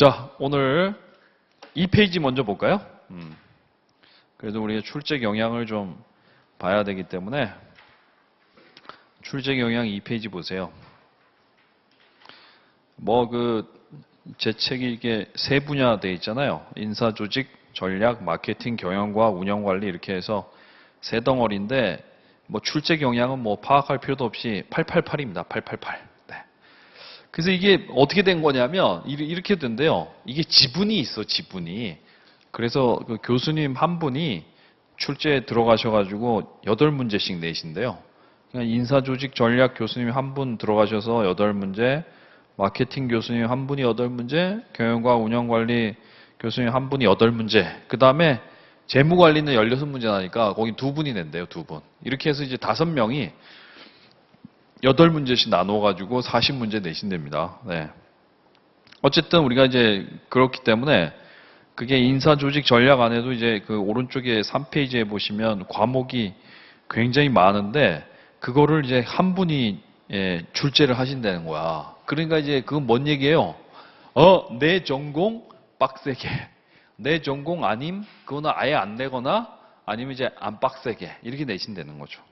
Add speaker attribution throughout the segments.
Speaker 1: 자, 오늘 2페이지 먼저 볼까요? 그래도 우리가 출제 영향을 좀 봐야 되기 때문에 출제 영향 2페이지 보세요. 제 책이 이게 세 분야 돼 있잖아요. 인사, 조직, 전략, 마케팅, 경영과 운영 관리 이렇게 해서 세 덩어리인데 출제 영향은 파악할 필요도 없이 888입니다. 888. 네. 그래서 이게 어떻게 된 거냐면 이렇게 된대요. 이게 지분이 있어, 지분이. 그래서 그 교수님 한 분이 출제에 들어가셔가지고 8문제씩 내신대요. 그러니까 인사, 조직, 전략 교수님 한 분 들어가셔서 8문제, 마케팅 교수님 한 분이 8문제, 경영과 운영관리 교수님 한 분이 8문제, 그 다음에 재무관리는 16문제 나니까 거기 2분이 낸대요, 2분. 이렇게 해서 이제 5명이 8문제씩 나눠가지고 40문제 내신답니다. 네. 어쨌든 우리가 이제 그렇기 때문에 그게 인사, 조직, 전략 안에도 이제 그 오른쪽에 3페이지에 보시면 과목이 굉장히 많은데 그거를 이제 한 분이 출제를 하신다는 거야. 그러니까 이제 그건 뭔 얘기예요? 내 전공 빡세게. 내 전공 아님 그거는 아예 안 내거나 아니면 이제 안 빡세게 이렇게 내신다는 거죠.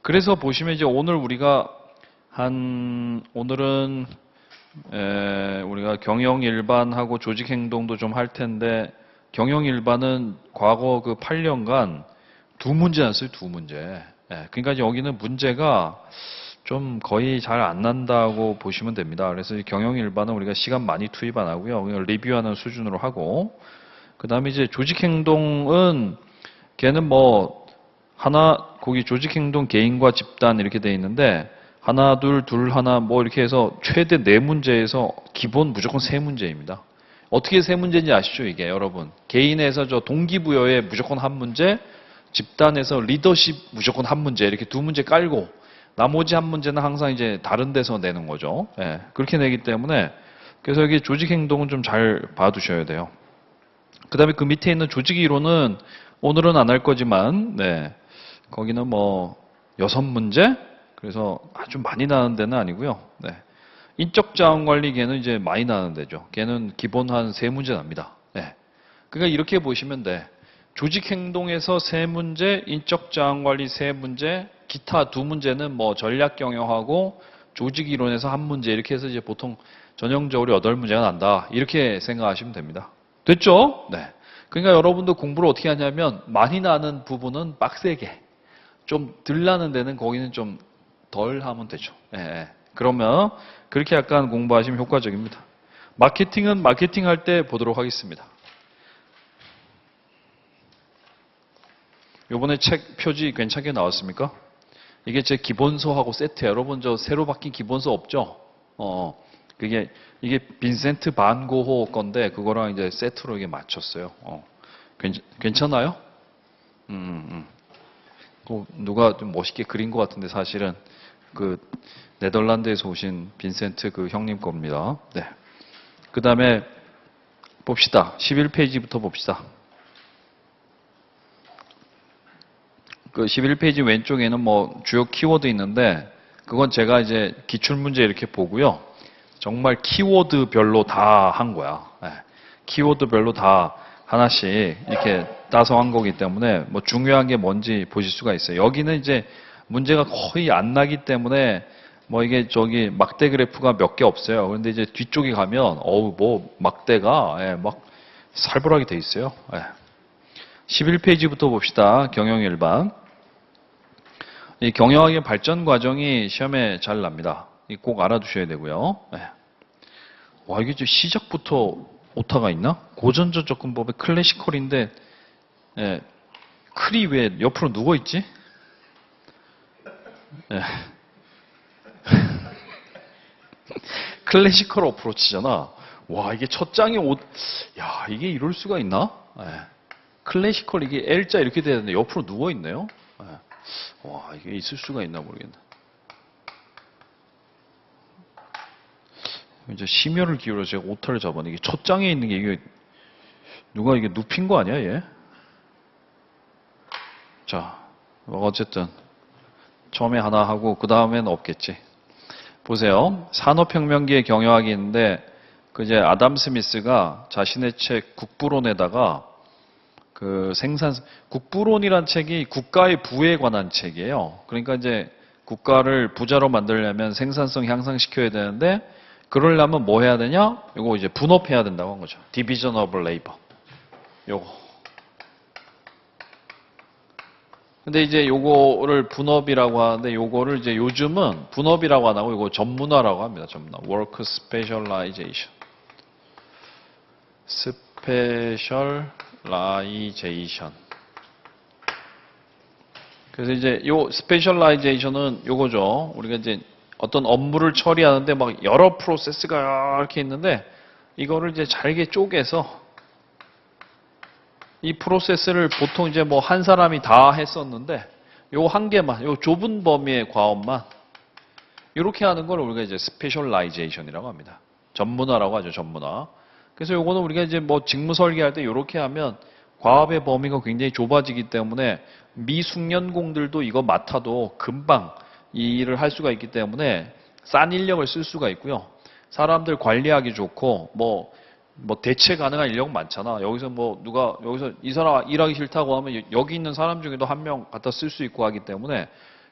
Speaker 1: 그래서 보시면 이제 오늘 우리가 오늘은 우리가 경영 일반하고 조직 행동도 좀 할 텐데 경영 일반은 과거 그 8년간 2문제 났어요, 2문제. 그러니까 여기는 문제가 좀 거의 잘 안 난다고 보시면 됩니다. 그래서 경영 일반은 우리가 시간 많이 투입 안 하고요. 그냥 리뷰하는 수준으로 하고, 그 다음에 이제 조직 행동은 걔는 거기 조직 행동 개인과 집단 이렇게 돼 있는데 하나, 둘, 하나 이렇게 해서 최대 4문제에서 기본 무조건 3문제입니다. 어떻게 3문제인지 아시죠, 이게 여러분? 개인에서 저 동기부여에 무조건 1문제, 집단에서 리더십 무조건 1문제 이렇게 2문제 깔고 나머지 1문제는 항상 이제 다른 데서 내는 거죠. 그렇게 내기 때문에 그래서 여기 조직 행동은 좀 잘 봐두셔야 돼요. 그 다음에 그 밑에 있는 조직 이론은 오늘은 안 할 거지만 거기는 6문제 그래서 아주 많이 나는 데는 아니고요. 인적 자원 관리 걔는 이제 많이 나는 데죠. 걔는 기본 한 3문제 납니다. 그러니까 이렇게 보시면 돼. 조직 행동에서 3문제, 인적 자원 관리 3문제, 기타 2문제는 전략 경영하고 조직 이론에서 1문제 이렇게 해서 이제 보통 전형적으로 8문제가 난다. 이렇게 생각하시면 됩니다. 됐죠? 네. 그러니까 여러분도 공부를 어떻게 하냐면 많이 나는 부분은 빡세게 좀 덜 나는 데는 거기는 좀 덜 하면 되죠. 그러면 그렇게 약간 공부하시면 효과적입니다. 마케팅은 마케팅 할 때 보도록 하겠습니다. 요번에 책 표지 괜찮게 나왔습니까? 이게 제 기본서하고 세트예요. 여러분 저 새로 바뀐 기본서 없죠? 이게 빈센트 반 고호 건데 그거랑 이제 세트로 이게 맞췄어요. 괜찮아요? 누가 좀 멋있게 그린 것 같은데 사실은 그 네덜란드에서 오신 빈센트 그 형님 겁니다. 네. 그 다음에 봅시다. 11페이지부터 봅시다. 그 11페이지 왼쪽에는 주요 키워드 있는데 그건 제가 이제 기출문제 이렇게 보고요. 정말 키워드별로 다 한 거야. 키워드별로 다 하나씩 이렇게 따서 한 거기 때문에 중요한 게 뭔지 보실 수가 있어요. 여기는 이제 문제가 거의 안 나기 때문에 이게 저기 막대 그래프가 몇 개 없어요. 그런데 이제 뒤쪽에 가면 막대가 막 살벌하게 돼 있어요. 11페이지부터 봅시다. 경영 일반. 이 경영학의 발전 과정이 시험에 잘 납니다. 꼭 알아두셔야 되고요. 와, 이게 좀 시작부터 오타가 있나? 고전적 접근법의 클래시컬인데, 클이 왜 옆으로 누워있지? 클래시컬 어프로치잖아. 와, 이게 첫 장에 야, 이게 이럴 수가 있나? 클래시컬 이게 L자 이렇게 돼야 되는데 옆으로 누워있네요. 와, 이게 있을 수가 있나 모르겠네. 이제 심혈을 기울여 제가 오타를 잡았네. 이게 첫 장에 있는 게 이게 누가 이게 눕힌 거 아니야, 얘? 자, 어쨌든 처음에 하나 하고 그 다음에는 없겠지. 보세요. 산업혁명기의 경영학이 있는데 그 이제 아담 스미스가 자신의 책 국부론에다가 그 국부론이란 책이 국가의 부에 관한 책이에요. 그러니까 이제 국가를 부자로 만들려면 생산성 향상시켜야 되는데 그러려면 뭐 해야 되냐? 이거 이제 분업해야 된다고 한 거죠. Division of Labor. 요거. 근데 이제 요거를 분업이라고 하는데 요거를 이제 요즘은 분업이라고 안 하고 이거 전문화라고 합니다. 전문화. Work Specialization. Specialization. 그래서 이제 요 Specialization은 요거죠. 우리가 이제 어떤 업무를 처리하는데 막 여러 프로세스가 이렇게 있는데 이거를 이제 잘게 쪼개서 이 프로세스를 보통 이제 뭐 한 사람이 다 했었는데 요 한 개만, 요 좁은 범위의 과업만 이렇게 하는 걸 우리가 이제 스페셜라이제이션이라고 합니다. 전문화라고 하죠, 전문화. 그래서 요거는 우리가 이제 뭐 직무 설계할 때 이렇게 하면 과업의 범위가 굉장히 좁아지기 때문에 미숙련공들도 이거 맡아도 금방 이 일을 할 수가 있기 때문에 싼 인력을 쓸 수가 있고요. 사람들 관리하기 좋고 뭐 대체 가능한 인력 많잖아. 여기서 뭐 누가 여기서 이 사람 일하기 싫다고 하면 여기 있는 사람 중에도 한 명 갖다 쓸 수 있고 하기 때문에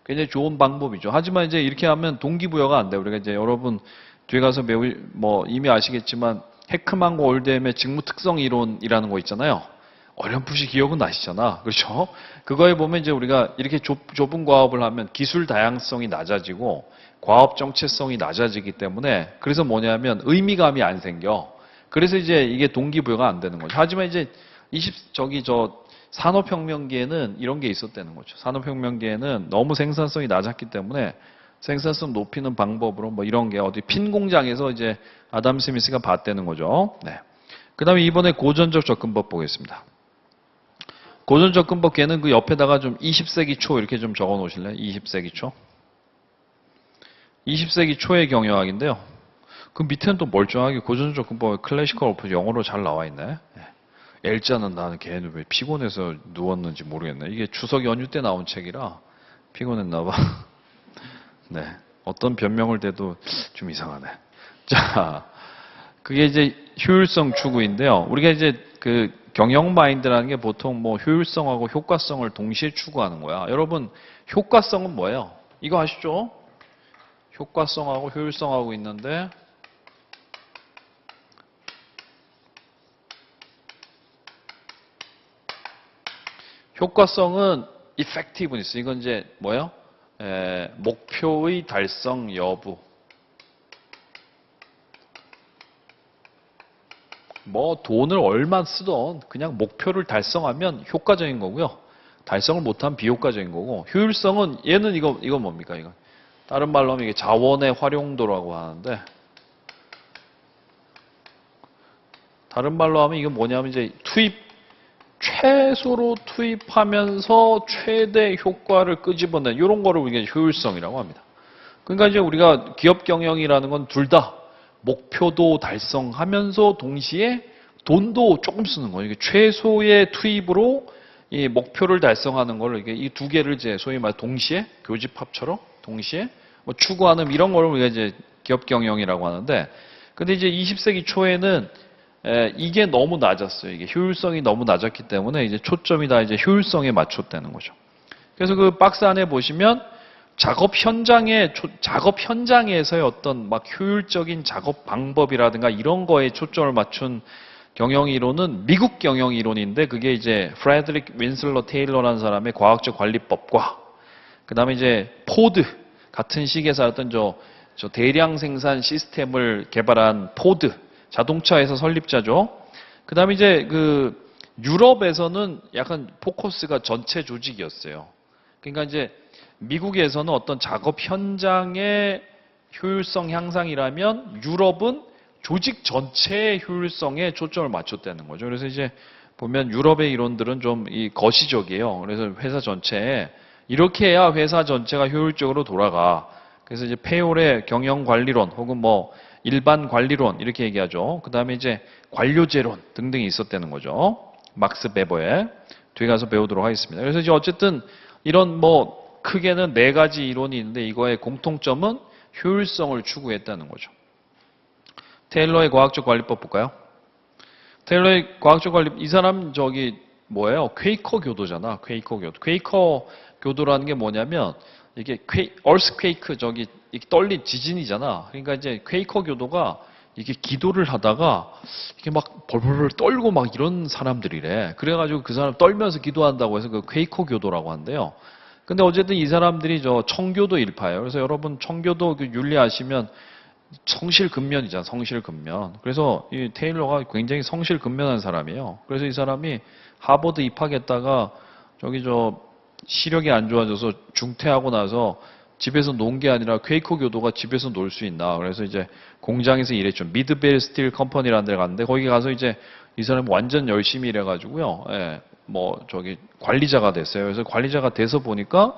Speaker 1: 굉장히 좋은 방법이죠. 하지만 이제 이렇게 하면 동기부여가 안 돼요. 우리가 이제 여러분 뒤에 가서 뭐 이미 아시겠지만 헤크만과 올드햄의 직무 특성 이론이라는 거 있잖아요. 어렴풋이 기억은 나시잖아. 그렇죠? 그거에 보면 이제 우리가 이렇게 좁은 과업을 하면 기술 다양성이 낮아지고 과업 정체성이 낮아지기 때문에 그래서 뭐냐면 의미감이 안 생겨. 그래서 이제 이게 동기부여가 안 되는 거죠. 하지만 이제 산업혁명기에는 이런 게 있었다는 거죠. 산업혁명기에는 너무 생산성이 낮았기 때문에 생산성 높이는 방법으로 뭐 이런 게 어디 핀 공장에서 이제 아담 스미스가 봤다는 거죠. 네. 그 다음에 이번에 고전적 접근법 보겠습니다. 고전 접근법 걔는 그 옆에다가 좀 20세기 초 이렇게 좀 적어 놓으실래요? 20세기 초. 20세기 초의 경영학인데요. 그 밑에는 또 멀쩡하게 고전 접근법의 클래시컬 어프로치 영어로 잘 나와 있네. L자는 나는 걔는 왜 피곤해서 누웠는지 모르겠네. 이게 추석 연휴 때 나온 책이라 피곤했나 봐. 네. 어떤 변명을 대도 좀 이상하네. 자, 그게 이제 효율성 추구인데요. 우리가 이제 그 경영 마인드라는 게 보통 뭐 효율성하고 효과성을 동시에 추구하는 거야. 여러분, 효과성은 뭐예요? 이거 아시죠? 효과성하고 효율성하고 있는데 효과성은 effectiveness. 이건 이제 뭐예요? 목표의 달성 여부. 뭐 돈을 얼마 쓰던 그냥 목표를 달성하면 효과적인 거고요. 달성을 못하면 비효과적인 거고. 효율성은 얘는 이거 뭡니까? 이거 다른 말로 하면 이게 자원의 활용도라고 하는데 다른 말로 하면 이건 뭐냐면 이제 최소로 투입하면서 최대 효과를 끄집어낸 이런 거를 우리가 효율성이라고 합니다. 그러니까 이제 우리가 기업 경영이라는 건 둘 다 목표도 달성하면서 동시에 돈도 조금 쓰는 거예요. 이게 최소의 투입으로 이 목표를 달성하는 걸 이게 이 두 개를 이제 소위 말 동시에 교집합처럼 동시에 뭐 추구하는 이런 거를 우리가 이제 기업 경영이라고 하는데, 근데 이제 20세기 초에는 이게 너무 낮았어요. 이게 효율성이 너무 낮았기 때문에 이제 초점이 다 이제 효율성에 맞췄다는 거죠. 그래서 그 박스 안에 보시면 작업 현장에서의 어떤 막 효율적인 작업 방법이라든가 이런 거에 초점을 맞춘 경영 이론은 미국 경영 이론인데 그게 이제 프레드릭 윈슬러 테일러라는 사람의 과학적 관리법과 그다음에 이제 포드 같은 시기에 살았던 저 대량 생산 시스템을 개발한 포드 자동차에서 설립자죠. 그다음에 이제 그 유럽에서는 약간 포커스가 전체 조직이었어요. 그러니까 이제 미국에서는 어떤 작업 현장의 효율성 향상이라면 유럽은 조직 전체의 효율성에 초점을 맞췄다는 거죠. 그래서 이제 보면 유럽의 이론들은 좀 이 거시적이에요. 그래서 회사 전체에 이렇게 해야 회사 전체가 효율적으로 돌아가. 그래서 이제 페올의 경영 관리론 혹은 뭐 일반 관리론 이렇게 얘기하죠. 그 다음에 이제 관료제론 등등이 있었다는 거죠. 막스 베버에 뒤에 가서 배우도록 하겠습니다. 그래서 이제 어쨌든 이런 뭐 크게는 4가지 이론이 있는데 이거의 공통점은 효율성을 추구했다는 거죠. 테일러의 과학적 관리법 볼까요? 테일러의 과학적 관리, 이 사람 저기 뭐예요? 퀘이커 교도잖아. 퀘이커 교도. 퀘이커 교도라는 게 뭐냐면 이게 얼스퀘이크 저기 이게 떨린 지진이잖아. 그러니까 이제 퀘이커 교도가 이게 기도를 하다가 이게 막 벌벌벌 떨고 막 이런 사람들이래. 그래가지고 그 사람 떨면서 기도한다고 해서 그 퀘이커 교도라고 한대요. 근데 어쨌든 이 사람들이 저 청교도 일파예요. 그래서 여러분 청교도 그 윤리 아시면 성실근면이잖아. 성실근면. 그래서 이 테일러가 굉장히 성실근면한 사람이에요. 그래서 이 사람이 하버드 입학했다가 저기 저 시력이 안 좋아져서 중퇴하고 나서 집에서 논 게 아니라 퀘이커 교도가 집에서 놀 수 있나. 그래서 이제 공장에서 일했죠. 미드벨 스틸 컴퍼니라는 데 갔는데 거기 가서 이제 이 사람이 완전 열심히 일해가지고요. 예, 뭐 저기 관리자가 됐어요. 그래서 관리자가 돼서 보니까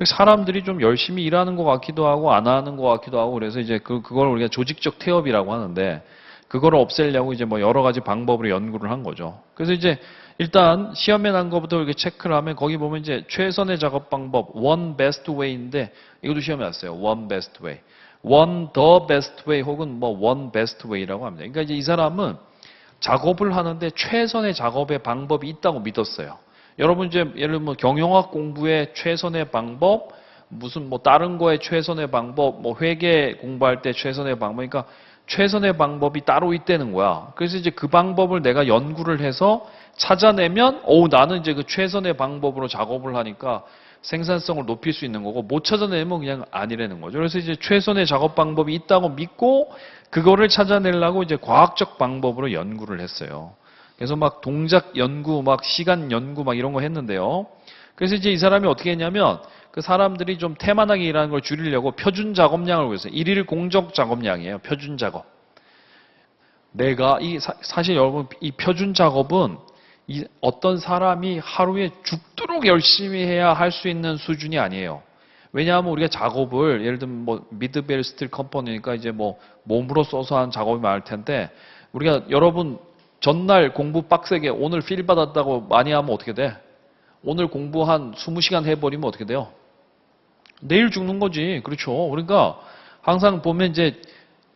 Speaker 1: 사람들이 좀 열심히 일하는 것 같기도 하고 안 하는 것 같기도 하고 그래서 이제 그걸 우리가 조직적 태업이라고 하는데 그거를 없애려고 이제 뭐 여러 가지 방법으로 연구를 한 거죠. 그래서 이제 일단 시험에 난 것부터 이렇게 체크를 하면 거기 보면 이제 최선의 작업 방법 one best way인데 이것도 시험에 왔어요. one best way, one the best way 혹은 뭐 one best way라고 합니다. 그러니까 이제 이 사람은 작업을 하는데 최선의 작업의 방법이 있다고 믿었어요. 여러분 이제 예를 들면 뭐 경영학 공부의 최선의 방법, 무슨 뭐 다른 거의 최선의 방법, 뭐 회계 공부할 때 최선의 방법, 그러니까 최선의 방법이 따로 있다는 거야. 그래서 이제 그 방법을 내가 연구를 해서 찾아내면, 나는 이제 그 최선의 방법으로 작업을 하니까 생산성을 높일 수 있는 거고, 못 찾아내면 그냥 아니라는 거죠. 그래서 이제 최선의 작업 방법이 있다고 믿고, 그거를 찾아내려고 이제 과학적 방법으로 연구를 했어요. 그래서 막 동작 연구, 막 시간 연구 막 이런 거 했는데요. 그래서 이제 이 사람이 어떻게 했냐면, 그 사람들이 좀 태만하게 일하는 걸 줄이려고 표준 작업량을 구했어요. 일일 공적 작업량이에요. 표준 작업. 내가 사실 여러분 이 표준 작업은 어떤 사람이 하루에 죽도록 열심히 해야 할 수 있는 수준이 아니에요. 왜냐하면 우리가 작업을 예를 들면 뭐 미드벨 스틸 컴퍼니니까 이제 뭐 몸으로 써서 한 작업이 많을 텐데 우리가 여러분 전날 공부 빡세게 오늘 필 받았다고 많이 하면 어떻게 돼? 오늘 공부 한 20시간 해버리면 어떻게 돼요? 내일 죽는 거지. 그렇죠. 그러니까 항상 보면 이제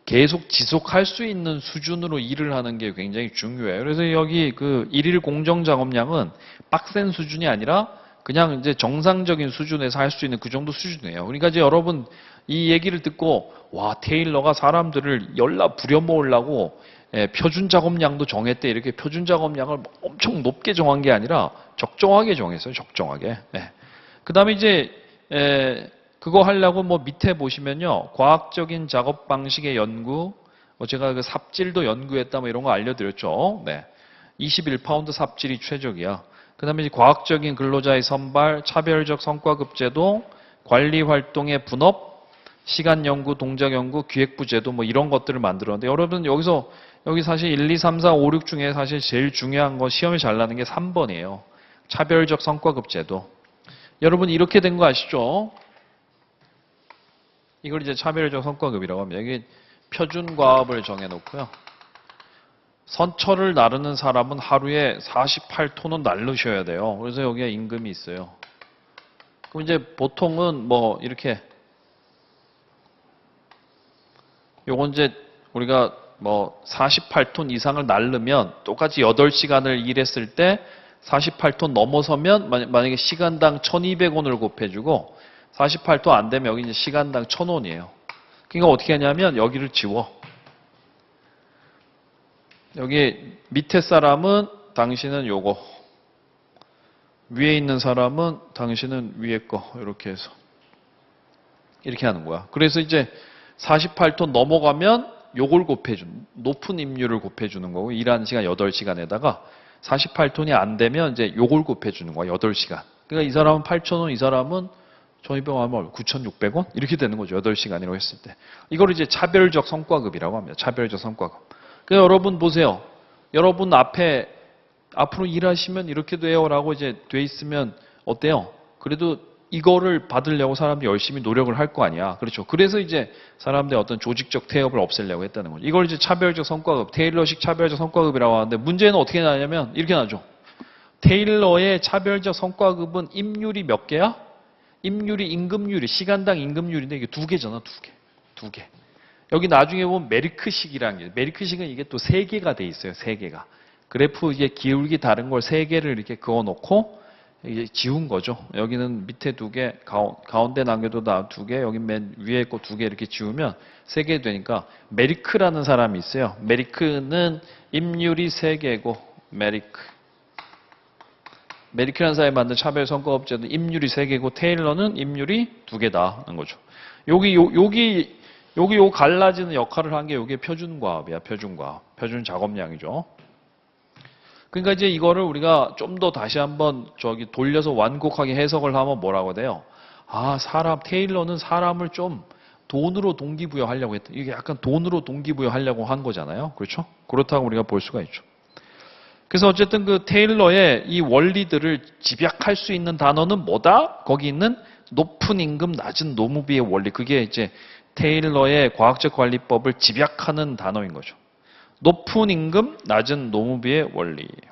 Speaker 1: 계속 지속할 수 있는 수준으로 일을 하는 게 굉장히 중요해요. 그래서 여기 그 일일 공정 작업량은 빡센 수준이 아니라 그냥 이제 정상적인 수준에서 할 수 있는 그 정도 수준이에요. 그러니까 이제 여러분 이 얘기를 듣고 와 테일러가 사람들을 열나 부려모으려고 표준 작업량도 정했대. 이렇게 표준 작업량을 엄청 높게 정한 게 아니라 적정하게 정했어요. 적정하게. 그 다음에 이제 그거 하려고 뭐 밑에 보시면요. 과학적인 작업 방식의 연구, 제가 그 삽질도 연구했다 뭐 이런 거 알려드렸죠. 21파운드 삽질이 최적이야. 그 다음에 이제 과학적인 근로자의 선발, 차별적 성과급 제도, 관리 활동의 분업, 시간 연구, 동작 연구, 기획부 제도 뭐 이런 것들을 만들었는데 여러분 여기 사실 1, 2, 3, 4, 5, 6 중에 사실 제일 중요한 거 시험에 잘 나는 게 3번이에요. 차별적 성과급 제도. 여러분 이렇게 된 거 아시죠? 이걸 이제 차별적 성과급이라고 합니다. 여기 표준과업을 정해놓고요. 선처를 나르는 사람은 하루에 48톤은 나르셔야 돼요. 그래서 여기에 임금이 있어요. 그럼 이제 보통은 뭐 이렇게 요건 이제 우리가 뭐 48톤 이상을 나르면 똑같이 8시간을 일했을 때 48톤 넘어서면 만약에 시간당 1,200원을 곱해주고 48톤 안 되면 여기 이제 시간당 1,000원이에요. 그러니까 어떻게 하냐면 여기를 지워. 여기 밑에 사람은 당신은 요거. 위에 있는 사람은 당신은 위에 거. 이렇게 해서. 이렇게 하는 거야. 그래서 이제 48톤 넘어가면 요걸 곱해주는, 높은 임률을 곱해주는 거고, 일하는 시간 8시간에다가 48톤이 안 되면 이제 요걸 곱해주는 거야. 8시간. 그러니까 이 사람은 8,000원, 이 사람은 1,200원 하면 9,600원? 이렇게 되는 거죠. 8시간이라고 했을 때. 이걸 이제 차별적 성과급이라고 합니다. 차별적 성과급. 그래서 여러분 보세요. 여러분 앞으로 일하시면 이렇게 돼요라고 이제 돼 있으면 어때요? 그래도 이거를 받으려고 사람들이 열심히 노력을 할 거 아니야. 그렇죠. 그래서 이제 사람들의 어떤 조직적 태업을 없애려고 했다는 거죠. 이걸 이제 차별적 성과급, 테일러식 차별적 성과급이라고 하는데 문제는 어떻게 나냐면 이렇게 나죠. 테일러의 차별적 성과급은 임률이 몇 개야? 임률이 임금률이 시간당 임금률인데 이게 2개잖아. 2개. 여기 나중에 보면 메리크식이라는 게, 메리크식은 이게 또 3개가 돼 있어요. 3개가. 그래프 이게 기울기 다른 걸 3개를 이렇게 그어 놓고 이제 지운 거죠. 여기는 밑에 2개, 가운데 남겨도 2개, 여기 맨 위에 거 2개 이렇게 지우면 3개 되니까 메리크라는 사람이 있어요. 메리크는 임률이 3개고, 메리크라는 사람이 만든 차별 선거업체는 임률이 3개고 테일러는 임률이 2개다는 거죠. 여기 요 갈라지는 역할을 한 게 요게 표준과업이야. 표준과업. 표준 작업량이죠. 그러니까 이제 이거를 우리가 좀 더 다시 한번 돌려서 완곡하게 해석을 하면 뭐라고 돼요? 아, 테일러는 사람을 좀 돈으로 동기부여하려고 했다. 이게 약간 돈으로 동기부여하려고 한 거잖아요. 그렇죠? 그렇다고 우리가 볼 수가 있죠. 그래서 어쨌든 그 테일러의 이 원리들을 집약할 수 있는 단어는 뭐다? 거기 있는 높은 임금, 낮은 노무비의 원리. 그게 이제 테일러의 과학적 관리법을 집약하는 단어인 거죠. 높은 임금, 낮은 노무비의 원리예요.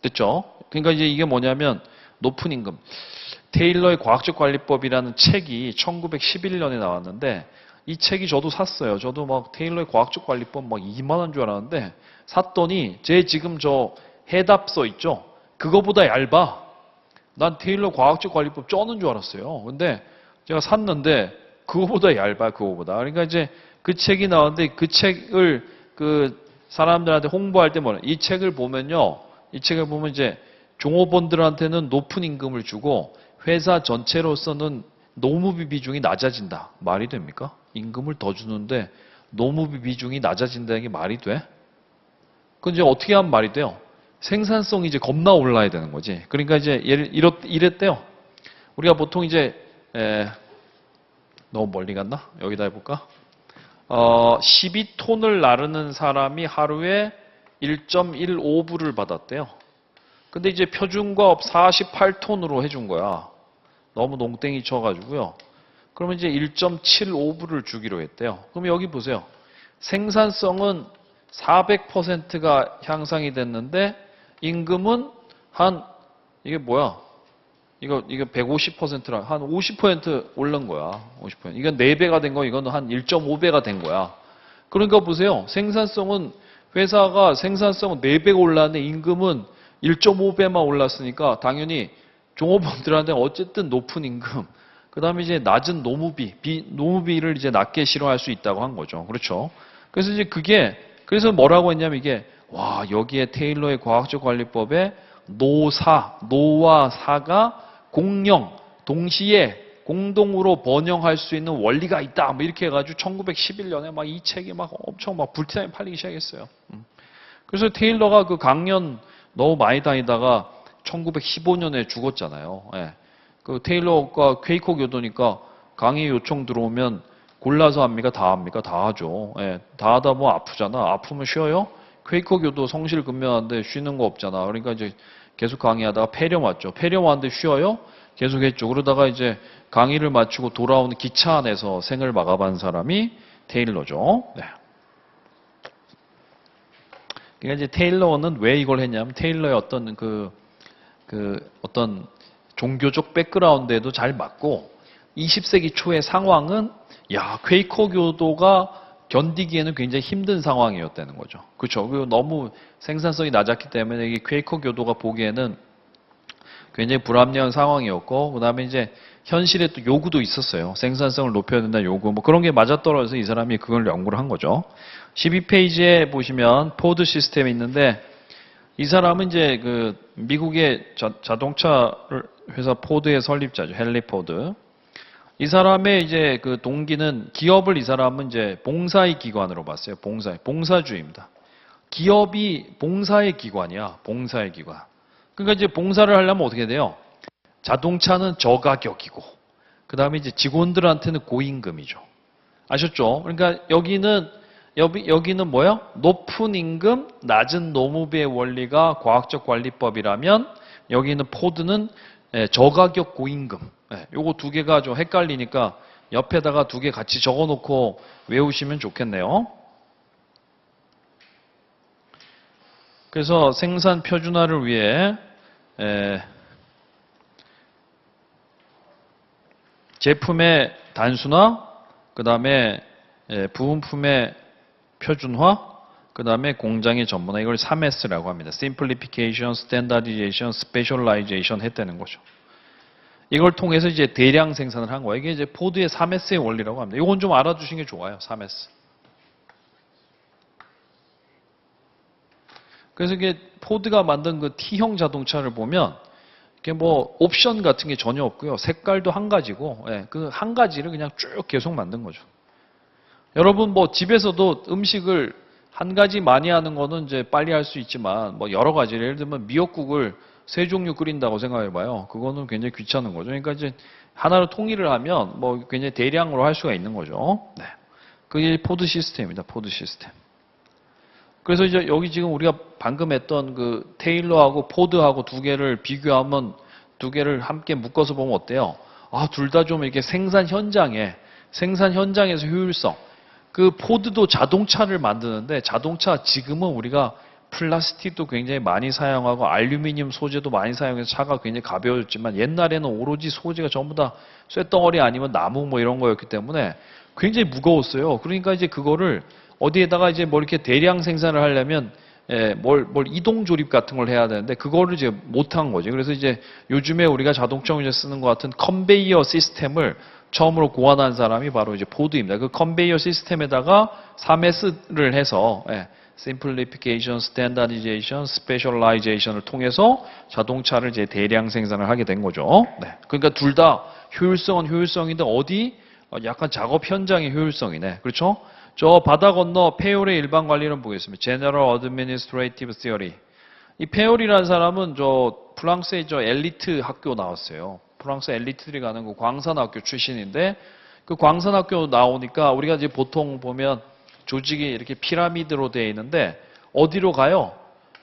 Speaker 1: 됐죠? 그러니까 이제 이게 뭐냐면 높은 임금. 테일러의 과학적 관리법이라는 책이 1911년에 나왔는데 이 책이 저도 샀어요. 저도 막 테일러의 과학적 관리법 막 2만 원 줄 알았는데 샀더니 제 지금 저 해답서 있죠? 그거보다 얇아. 난 테일러 과학적 관리법 쩌는 줄 알았어요. 근데 제가 샀는데 그거보다 얇아, 그거보다. 그러니까 이제 그 책이 나왔는데 그 책을 그 사람들한테 홍보할 때 뭐냐. 이 책을 보면요. 이 책을 보면 이제 종업원들한테는 높은 임금을 주고 회사 전체로서는 노무비 비중이 낮아진다. 말이 됩니까? 임금을 더 주는데 노무비 비중이 낮아진다는 게 말이 돼? 그건 이제 어떻게 하면 말이 돼요? 생산성이 이제 겁나 올라야 되는 거지. 그러니까 이제 이랬대요. 우리가 보통 이제 너무 멀리 갔나? 여기다 해볼까? 12톤을 나르는 사람이 하루에 1.15불을 받았대요. 근데 이제 표준과업 48톤으로 해준 거야. 너무 농땡이 쳐가지고요. 그러면 이제 1.75불을 주기로 했대요. 그럼 여기 보세요. 생산성은 400%가 향상이 됐는데 임금은 이게 뭐야? 이거 150%라 한 50% 오른 거야. 50%. 이건 4배가 된 거, 이거는 한 1.5배가 된 거야. 그러니까 보세요. 회사가 생산성은 4배가 올랐는데 임금은 1.5배만 올랐으니까 당연히 종업원들한테 어쨌든 높은 임금, 그 다음에 이제 낮은 노무비를 이제 낮게 실어할 수 있다고 한 거죠. 그렇죠. 그래서 이제 그래서 뭐라고 했냐면 이게, 여기에 테일러의 과학적 관리법에 노와 사가 동시에 공동으로 번영할 수 있는 원리가 있다. 뭐 이렇게 해가지고 1911년에 막 이 책이 막 엄청 막 불티나게 팔리기 시작했어요. 그래서 테일러가 그 강연 너무 많이 다니다가 1915년에 죽었잖아요. 예. 그 테일러가 퀘이커 교도니까 강의 요청 들어오면 골라서 합니까? 다 합니까? 다 하죠. 예. 다 하다 보면 아프잖아. 아프면 쉬어요? 퀘이커 교도 성실 근면하는데 쉬는 거 없잖아. 그러니까 이제 계속 강의하다가 폐렴 왔죠. 폐렴 왔는데 쉬어요? 계속 했죠. 그러다가 이제 강의를 마치고 돌아오는 기차 안에서 생을 마감한 사람이 테일러죠. 네. 그러니까 이제 테일러는 왜 이걸 했냐면 테일러의 어떤 어떤 종교적 백그라운드에도 잘 맞고 20세기 초의 상황은 퀘이커 교도가 견디기에는 굉장히 힘든 상황이었다는 거죠. 그렇죠. 그리고 너무 생산성이 낮았기 때문에 이 퀘이커 교도가 보기에는 굉장히 불합리한 상황이었고, 그 다음에 이제 현실에 또 요구도 있었어요. 생산성을 높여야 된다는 요구. 뭐 그런 게 맞아떨어져서 이 사람이 그걸 연구를 한 거죠. 12페이지에 보시면 포드 시스템이 있는데, 이 사람은 이제 그 미국의 자동차 회사 포드의 설립자죠. 헨리 포드. 이 사람의 이제 그 동기는 기업을 이 사람은 이제 봉사의 기관으로 봤어요. 봉사주의입니다. 기업이 봉사의 기관이야. 봉사의 기관. 그러니까 이제 봉사를 하려면 어떻게 돼요? 자동차는 저가격이고, 그 다음에 이제 직원들한테는 고임금이죠. 아셨죠? 그러니까 여기는 뭐예요? 높은 임금, 낮은 노무비의 원리가 과학적 관리법이라면 여기는 포드는 저가격 고임금. 요거 2개가 좀 헷갈리니까 옆에다가 2개 같이 적어놓고 외우시면 좋겠네요. 그래서 생산 표준화를 위해 제품의 단순화, 그 다음에 부품의 표준화, 그 다음에 공장의 전문화. 이걸 3S라고 합니다. Simplification, Standardization, Specialization 했다는 거죠. 이걸 통해서 이제 대량 생산을 한 거예요. 이게 이제 포드의 3S의 원리라고 합니다. 이건 좀 알아두시는 게 좋아요. 3S. 그래서 이게 포드가 만든 그 T형 자동차를 보면 이게 뭐 옵션 같은 게 전혀 없고요. 색깔도 한 가지고, 그 한 가지를 그냥 쭉 계속 만든 거죠. 여러분 뭐 집에서도 음식을 한 가지 많이 하는 거는 이제 빨리 할 수 있지만 뭐 여러 가지, 예를 들면 미역국을 3종류 끓인다고 생각해 봐요. 그거는 굉장히 귀찮은 거죠. 그러니까 이제 하나로 통일을 하면 뭐 굉장히 대량으로 할 수가 있는 거죠. 네. 그게 포드 시스템입니다. 포드 시스템. 그래서 이제 여기 지금 우리가 방금 했던 그 테일러하고 포드하고 두 개를 비교하면 두 개를 함께 묶어서 보면 어때요? 둘 다 좀 이렇게 생산 현장에서 효율성. 그 포드도 자동차를 만드는데 자동차 지금은 우리가 플라스틱도 굉장히 많이 사용하고 알루미늄 소재도 많이 사용해서 차가 굉장히 가벼워졌지만 옛날에는 오로지 소재가 전부 다 쇳덩어리 아니면 나무 뭐 이런 거였기 때문에 굉장히 무거웠어요. 그러니까 이제 그거를 어디에다가 이제 뭐 이렇게 대량 생산을 하려면 뭘 이동 조립 같은 걸 해야 되는데 그거를 이제 못한 거죠. 그래서 이제 요즘에 우리가 자동차 운전에 쓰는 것 같은 컨베이어 시스템을 처음으로 고안한 사람이 바로 이제 포드입니다. 그 컨베이어 시스템에다가 3S를 해서 Simplification, Standardization, Specialization을 통해서 자동차를 이제 대량 생산을 하게 된 거죠. 네. 그러니까 둘 다 효율성은 효율성인데 어디? 약간 작업 현장의 효율성이네. 그렇죠? 저 바다 건너 페올의 일반 관리론 보겠습니다. General Administrative Theory. 이 페올이라는 사람은 저 프랑스의 저 엘리트 학교 나왔어요. 프랑스 엘리트들이 가는 그 광산학교 출신인데 그 광산학교 나오니까 우리가 이제 보통 보면 조직이 이렇게 피라미드로 되어 있는데 어디로 가요?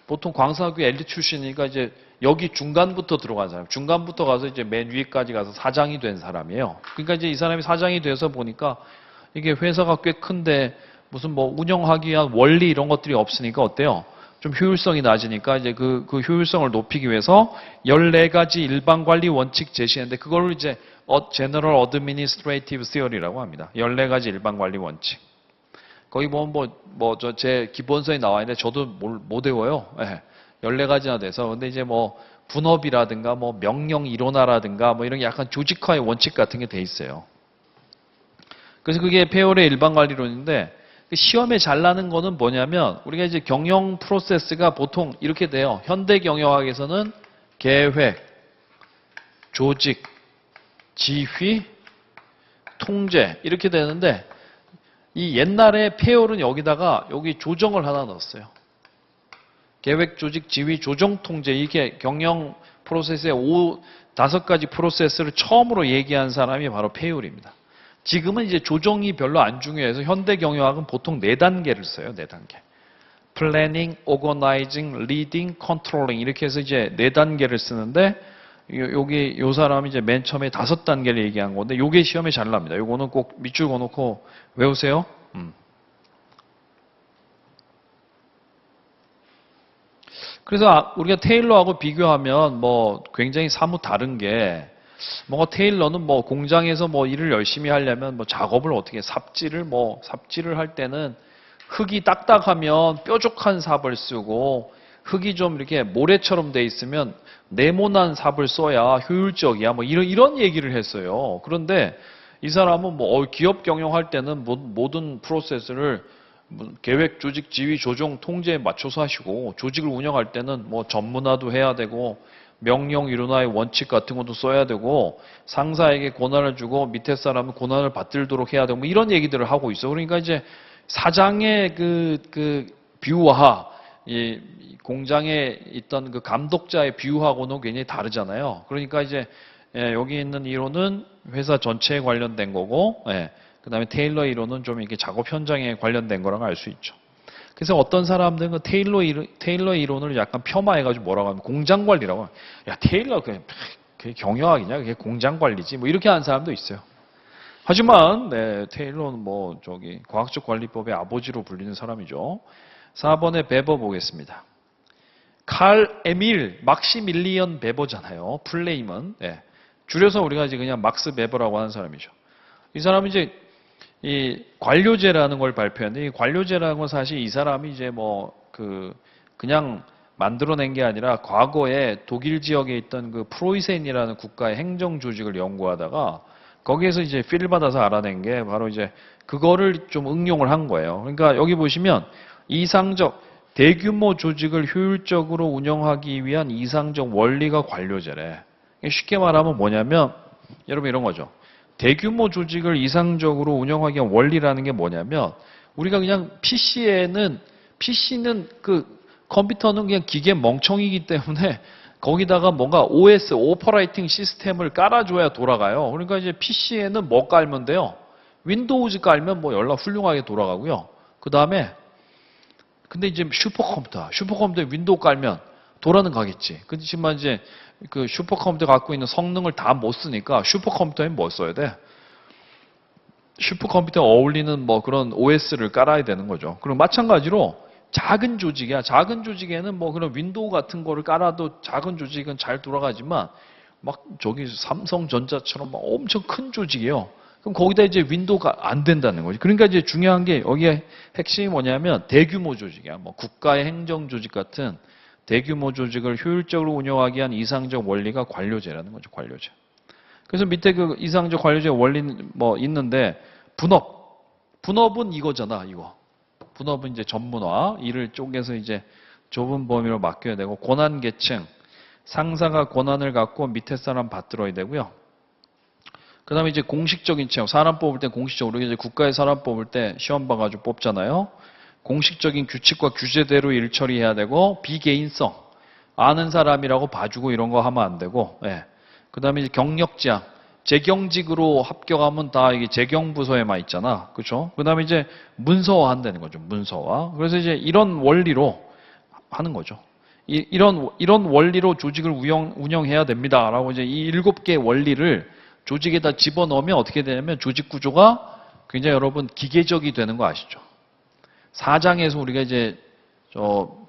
Speaker 1: 보통 광산학교 엘리트 출신이니까 이제 여기 중간부터 들어간 사람, 중간부터 가서 이제 맨 위에까지 가서 사장이 된 사람이에요. 그러니까 이제 이 사람이 사장이 돼서 보니까 이게 회사가 꽤 큰데 무슨 뭐 운영하기 위한 원리 이런 것들이 없으니까 어때요? 좀 효율성이 낮으니까 이제 그 효율성을 높이기 위해서 14가지 일반 관리 원칙 제시했는데 그걸 이제 General Administrative Theory라고 합니다. 14가지 일반 관리 원칙. 거기 보면 제 기본서에 나와 있는데 저도 못 외워요. 14가지나 돼서. 근데 이제 뭐 분업이라든가 뭐 명령 일원화라든가 뭐 이런 게 약간 조직화의 원칙 같은 게 돼 있어요. 그래서 그게 페올의 일반 관리론인데 시험에 잘 나는 거는 뭐냐면 우리가 이제 경영 프로세스가 보통 이렇게 돼요. 현대 경영학에서는 계획, 조직, 지휘, 통제 이렇게 되는데 이 옛날에 페올은 여기다가 여기 조정을 하나 넣었어요. 계획, 조직, 지휘, 조정, 통제 이게 경영 프로세스의 5가지 프로세스를 처음으로 얘기한 사람이 바로 페올입니다. 지금은 이제 조정이 별로 안 중요해서 현대 경영학은 보통 4단계를 써요. 4단계. Planning, Organizing, Leading, Controlling 이렇게 해서 이제 4단계를 쓰는데 여기 요 사람이 이제 맨 처음에 5단계를 얘기한 건데 요게 시험에 잘 납니다. 요거는 꼭 밑줄 그어놓고 외우세요. 그래서 우리가 테일러하고 비교하면 뭐 굉장히 사뭇 다른 게 뭔가 테일러는 뭐 공장에서 뭐 일을 열심히 하려면 뭐 작업을 어떻게 삽질을 할 때는 흙이 딱딱하면 뾰족한 삽을 쓰고 흙이 좀 이렇게 모래처럼 돼 있으면 네모난 삽을 써야 효율적이야. 뭐 이런 얘기를 했어요. 그런데 이 사람은 뭐 기업 경영할 때는 모든 프로세스를 계획, 조직, 지휘, 조정, 통제에 맞춰서 하시고 조직을 운영할 때는 뭐 전문화도 해야 되고 명령 일원화의 원칙 같은 것도 써야 되고 상사에게 권한을 주고 밑에 사람은 권한을 받들도록 해야 되고 뭐 이런 얘기들을 하고 있어. 그러니까 이제 사장의 그 뷰와 이 공장에 있던 그 감독자의 뷰하고는 굉장히 다르잖아요. 그러니까 이제 여기 있는 이론은 회사 전체에 관련된 거고, 그다음에 테일러 이론은 좀 이렇게 작업 현장에 관련된 거라고 알 수 있죠. 그래서 어떤 사람들은 그 테일러 이론을 약간 폄하해가지고 뭐라고 하면 공장 관리라고 하면, 야 테일러 그게 경영학이냐, 그게 공장 관리지, 뭐 이렇게 하는 사람도 있어요. 하지만 테일러는 뭐 저기 과학적 관리법의 아버지로 불리는 사람이죠. 4번에 베버 보겠습니다. 칼 에밀 막시밀리언 베버잖아요. 풀네임은. 줄여서 우리가 이제 그냥 막스 베버라고 하는 사람이죠. 이 사람이 이제 이 관료제라는 걸 발표했는데, 이 관료제라는 건 사실 이 사람이 이제 그냥 만들어낸 게 아니라 과거에 독일 지역에 있던 그 프로이센이라는 국가의 행정 조직을 연구하다가 거기에서 이제 필 받아서 알아낸 게 바로 이제 그거를 좀 응용을 한 거예요. 그러니까 여기 보시면 이상적 대규모 조직을 효율적으로 운영하기 위한 이상적 원리가 관료제래. 쉽게 말하면 뭐냐면 여러분 이런 거죠. 대규모 조직을 이상적으로 운영하기 위한 원리라는 게 뭐냐면 우리가 그냥 PC는 그 컴퓨터는 그냥 기계 멍청이기 때문에 거기다가 뭔가 OS, 오퍼레이팅 시스템을 깔아줘야 돌아가요. 그러니까 이제 PC에는 뭐 깔면 돼요? 윈도우즈 깔면 뭐 연락 훌륭하게 돌아가고요. 그 다음에 근데 이제 슈퍼컴퓨터에 윈도우 깔면 돌아는 가겠지. 그렇지만 이제 그 슈퍼컴퓨터 갖고 있는 성능을 다 못 쓰니까 슈퍼컴퓨터에 뭐 써야 돼? 슈퍼컴퓨터에 어울리는 뭐 그런 OS를 깔아야 되는 거죠. 그리고 마찬가지로 작은 조직이야. 작은 조직에는 뭐 그런 윈도우 같은 거를 깔아도 작은 조직은 잘 돌아가지만 막 저기 삼성전자처럼 막 엄청 큰 조직이에요. 그럼 거기다 이제 윈도우가 안 된다는 거지. 그러니까 이제 중요한 게 여기에 핵심이 뭐냐면 대규모 조직이야. 뭐 국가의 행정 조직 같은 대규모 조직을 효율적으로 운영하기 위한 이상적 원리가 관료제라는 거죠. 관료제. 그래서 밑에 그 이상적 관료제 원리는 뭐 있는데 분업은 이거잖아. 이거. 분업은 이제 전문화, 일을 쪼개서 이제 좁은 범위로 맡겨야 되고, 권한 계층, 상사가 권한을 갖고 밑에 사람 받들어야 되고요. 그 다음에 이제 공식적인 채용, 사람 뽑을 때 공식적으로, 이제 국가의 사람 뽑을 때 시험 봐가지고 뽑잖아요. 공식적인 규칙과 규제대로 일 처리해야 되고, 비개인성, 아는 사람이라고 봐주고 이런 거 하면 안 되고, 예. 그 다음에 이제 경력 지향, 재경직으로 합격하면 다 이게 재경부서에만 있잖아. 그렇죠? 그다음에 이제 문서화 한다는 거죠. 문서화. 그래서 이제 이런 원리로 하는 거죠. 이런 원리로 조직을 운영해야 됩니다라고 이제 이 7개의 원리를 조직에다 집어넣으면 어떻게 되냐면 조직 구조가 굉장히 여러분 기계적이 되는 거 아시죠? 4장에서 우리가 이제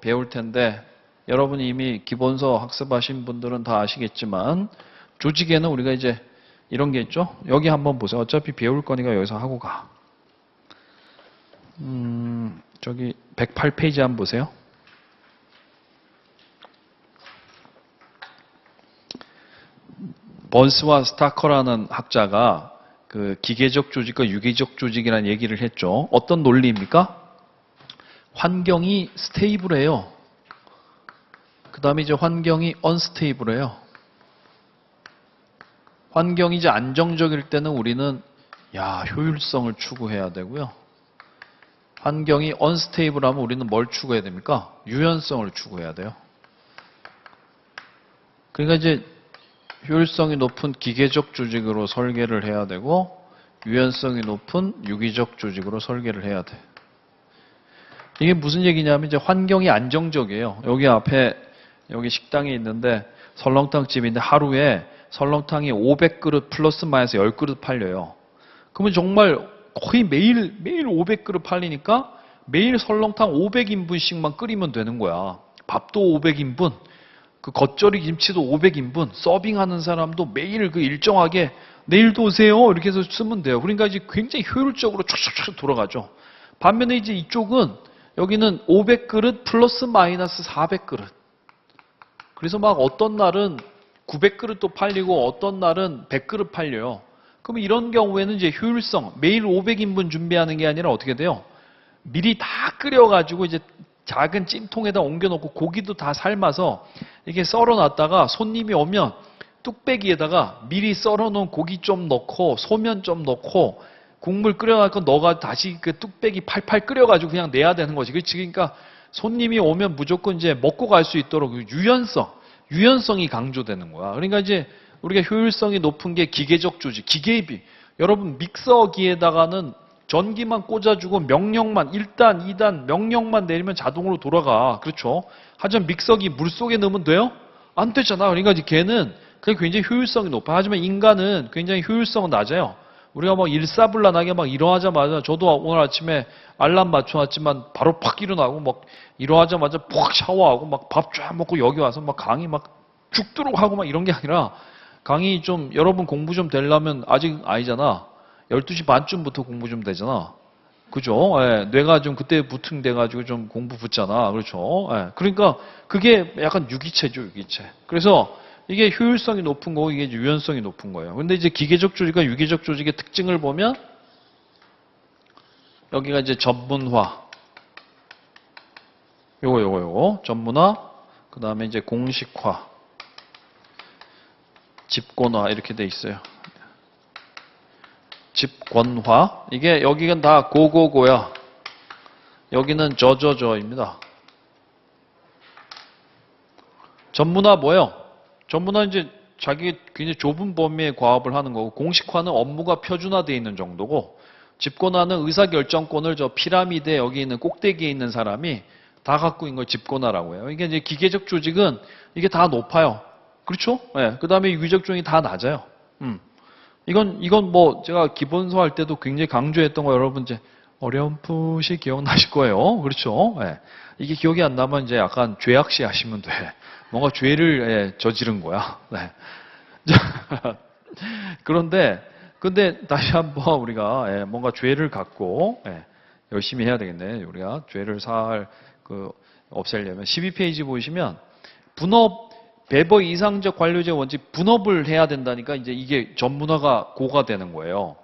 Speaker 1: 배울 텐데 여러분이 이미 기본서 학습하신 분들은 다 아시겠지만 조직에는 우리가 이제 이런 게 있죠? 여기 한번 보세요. 어차피 배울 거니까 여기서 하고 가. 저기 108페이지 한번 보세요. 번스와 스타커라는 학자가 그 기계적 조직과 유기적 조직이라는 얘기를 했죠. 어떤 논리입니까? 환경이 스테이블해요. 그 다음에 이제 환경이 언스테이블해요. 환경이 이제 안정적일 때는 우리는 효율성을 추구해야 되고요. 환경이 언스테이블하면 우리는 뭘 추구해야 됩니까? 유연성을 추구해야 돼요. 그러니까 이제 효율성이 높은 기계적 조직으로 설계를 해야 되고 유연성이 높은 유기적 조직으로 설계를 해야 돼. 이게 무슨 얘기냐면 이제 환경이 안정적이에요. 여기 앞에 여기 식당이 있는데 설렁탕 집인데 하루에 설렁탕이 500그릇 플러스 마이너스 10그릇 팔려요. 그러면 정말 거의 매일 500그릇 팔리니까 매일 설렁탕 500인분씩만 끓이면 되는 거야. 밥도 500인분, 그 겉절이 김치도 500인분, 서빙하는 사람도 매일 그 일정하게 내일도 오세요 이렇게 해서 쓰면 돼요. 그러니까 이제 굉장히 효율적으로 촥촥촥 돌아가죠. 반면에 이제 이쪽은 여기는 500그릇 플러스 마이너스 400그릇. 그래서 막 어떤 날은 900그릇도 팔리고 어떤 날은 100그릇 팔려요. 그러면 이런 경우에는 이제 효율성, 매일 500인분 준비하는 게 아니라 어떻게 돼요? 미리 다 끓여가지고 이제 작은 찜통에다 옮겨놓고 고기도 다 삶아서 이렇게 썰어놨다가 손님이 오면 뚝배기에다가 미리 썰어놓은 고기 좀 넣고 소면 좀 넣고 국물 끓여놨고 너가 다시 그 뚝배기 팔팔 끓여가지고 그냥 내야 되는 거지. 그렇지? 그러니까 손님이 오면 무조건 이제 먹고 갈 수 있도록 유연성이 강조되는 거야. 그러니까 이제 우리가 효율성이 높은 게 기계적 조직, 기계비. 여러분 믹서기에다가는 전기만 꽂아주고 명령만 1단, 2단 명령만 내리면 자동으로 돌아가. 그렇죠? 하지만 믹서기 물속에 넣으면 돼요? 안 되잖아. 그러니까 이제 걔는 그게 굉장히 효율성이 높아. 하지만 인간은 굉장히 효율성은 낮아요. 우리가 막 일사불란하게 막 일어나자마자 저도 오늘 아침에 알람 맞춰놨지만 바로 팍 일어나고 막 일어나자마자 푹 샤워하고 막 밥 쫙 먹고 여기 와서 막 강의 막 죽도록 하고 막 이런 게 아니라 강의 좀 여러분 공부 좀 되려면 아직 아니잖아. 12시 반쯤부터 공부 좀 되잖아. 그죠? 예, 뇌가 좀 그때 부팅돼가지고 좀 공부 붙잖아. 그렇죠? 예, 그러니까 그게 약간 유기체죠, 유기체. 그래서 이게 효율성이 높은 거고 이게 유연성이 높은 거예요. 근데 이제 기계적 조직과 유기적 조직의 특징을 보면 여기가 이제 전문화. 요거. 전문화. 그 다음에 이제 공식화. 집권화. 이렇게 돼 있어요. 집권화. 이게 여기가 다 고고고야. 여기는 저저저입니다. 전문화 뭐예요? 전문화 이제 자기 굉장히 좁은 범위의 과업을 하는 거고 공식화는 업무가 표준화되어 있는 정도고 집권화는 의사결정권을 저 피라미드에 여기 있는 꼭대기에 있는 사람이 다 갖고 있는 걸 집권화라고 해요. 이게 이제 기계적 조직은 이게 다 높아요. 그렇죠? 네. 그 다음에 유기적 조직이 다 낮아요. 이건 뭐 제가 기본서 할 때도 굉장히 강조했던 거 여러분 이제 어렴풋이 기억나실 거예요. 그렇죠? 네. 이게 기억이 안 나면 이제 약간 죄악시 하시면 돼. 뭔가 죄를 저지른 거야. 네. 그런데 근데 다시 한번 우리가 뭔가 죄를 갖고 열심히 해야 되겠네. 우리가 죄를 없애려면 12페이지 보시면 분업 배버 이상적 관료제 원칙 분업을 해야 된다니까 이제 이게 전문화가 고가 되는 거예요.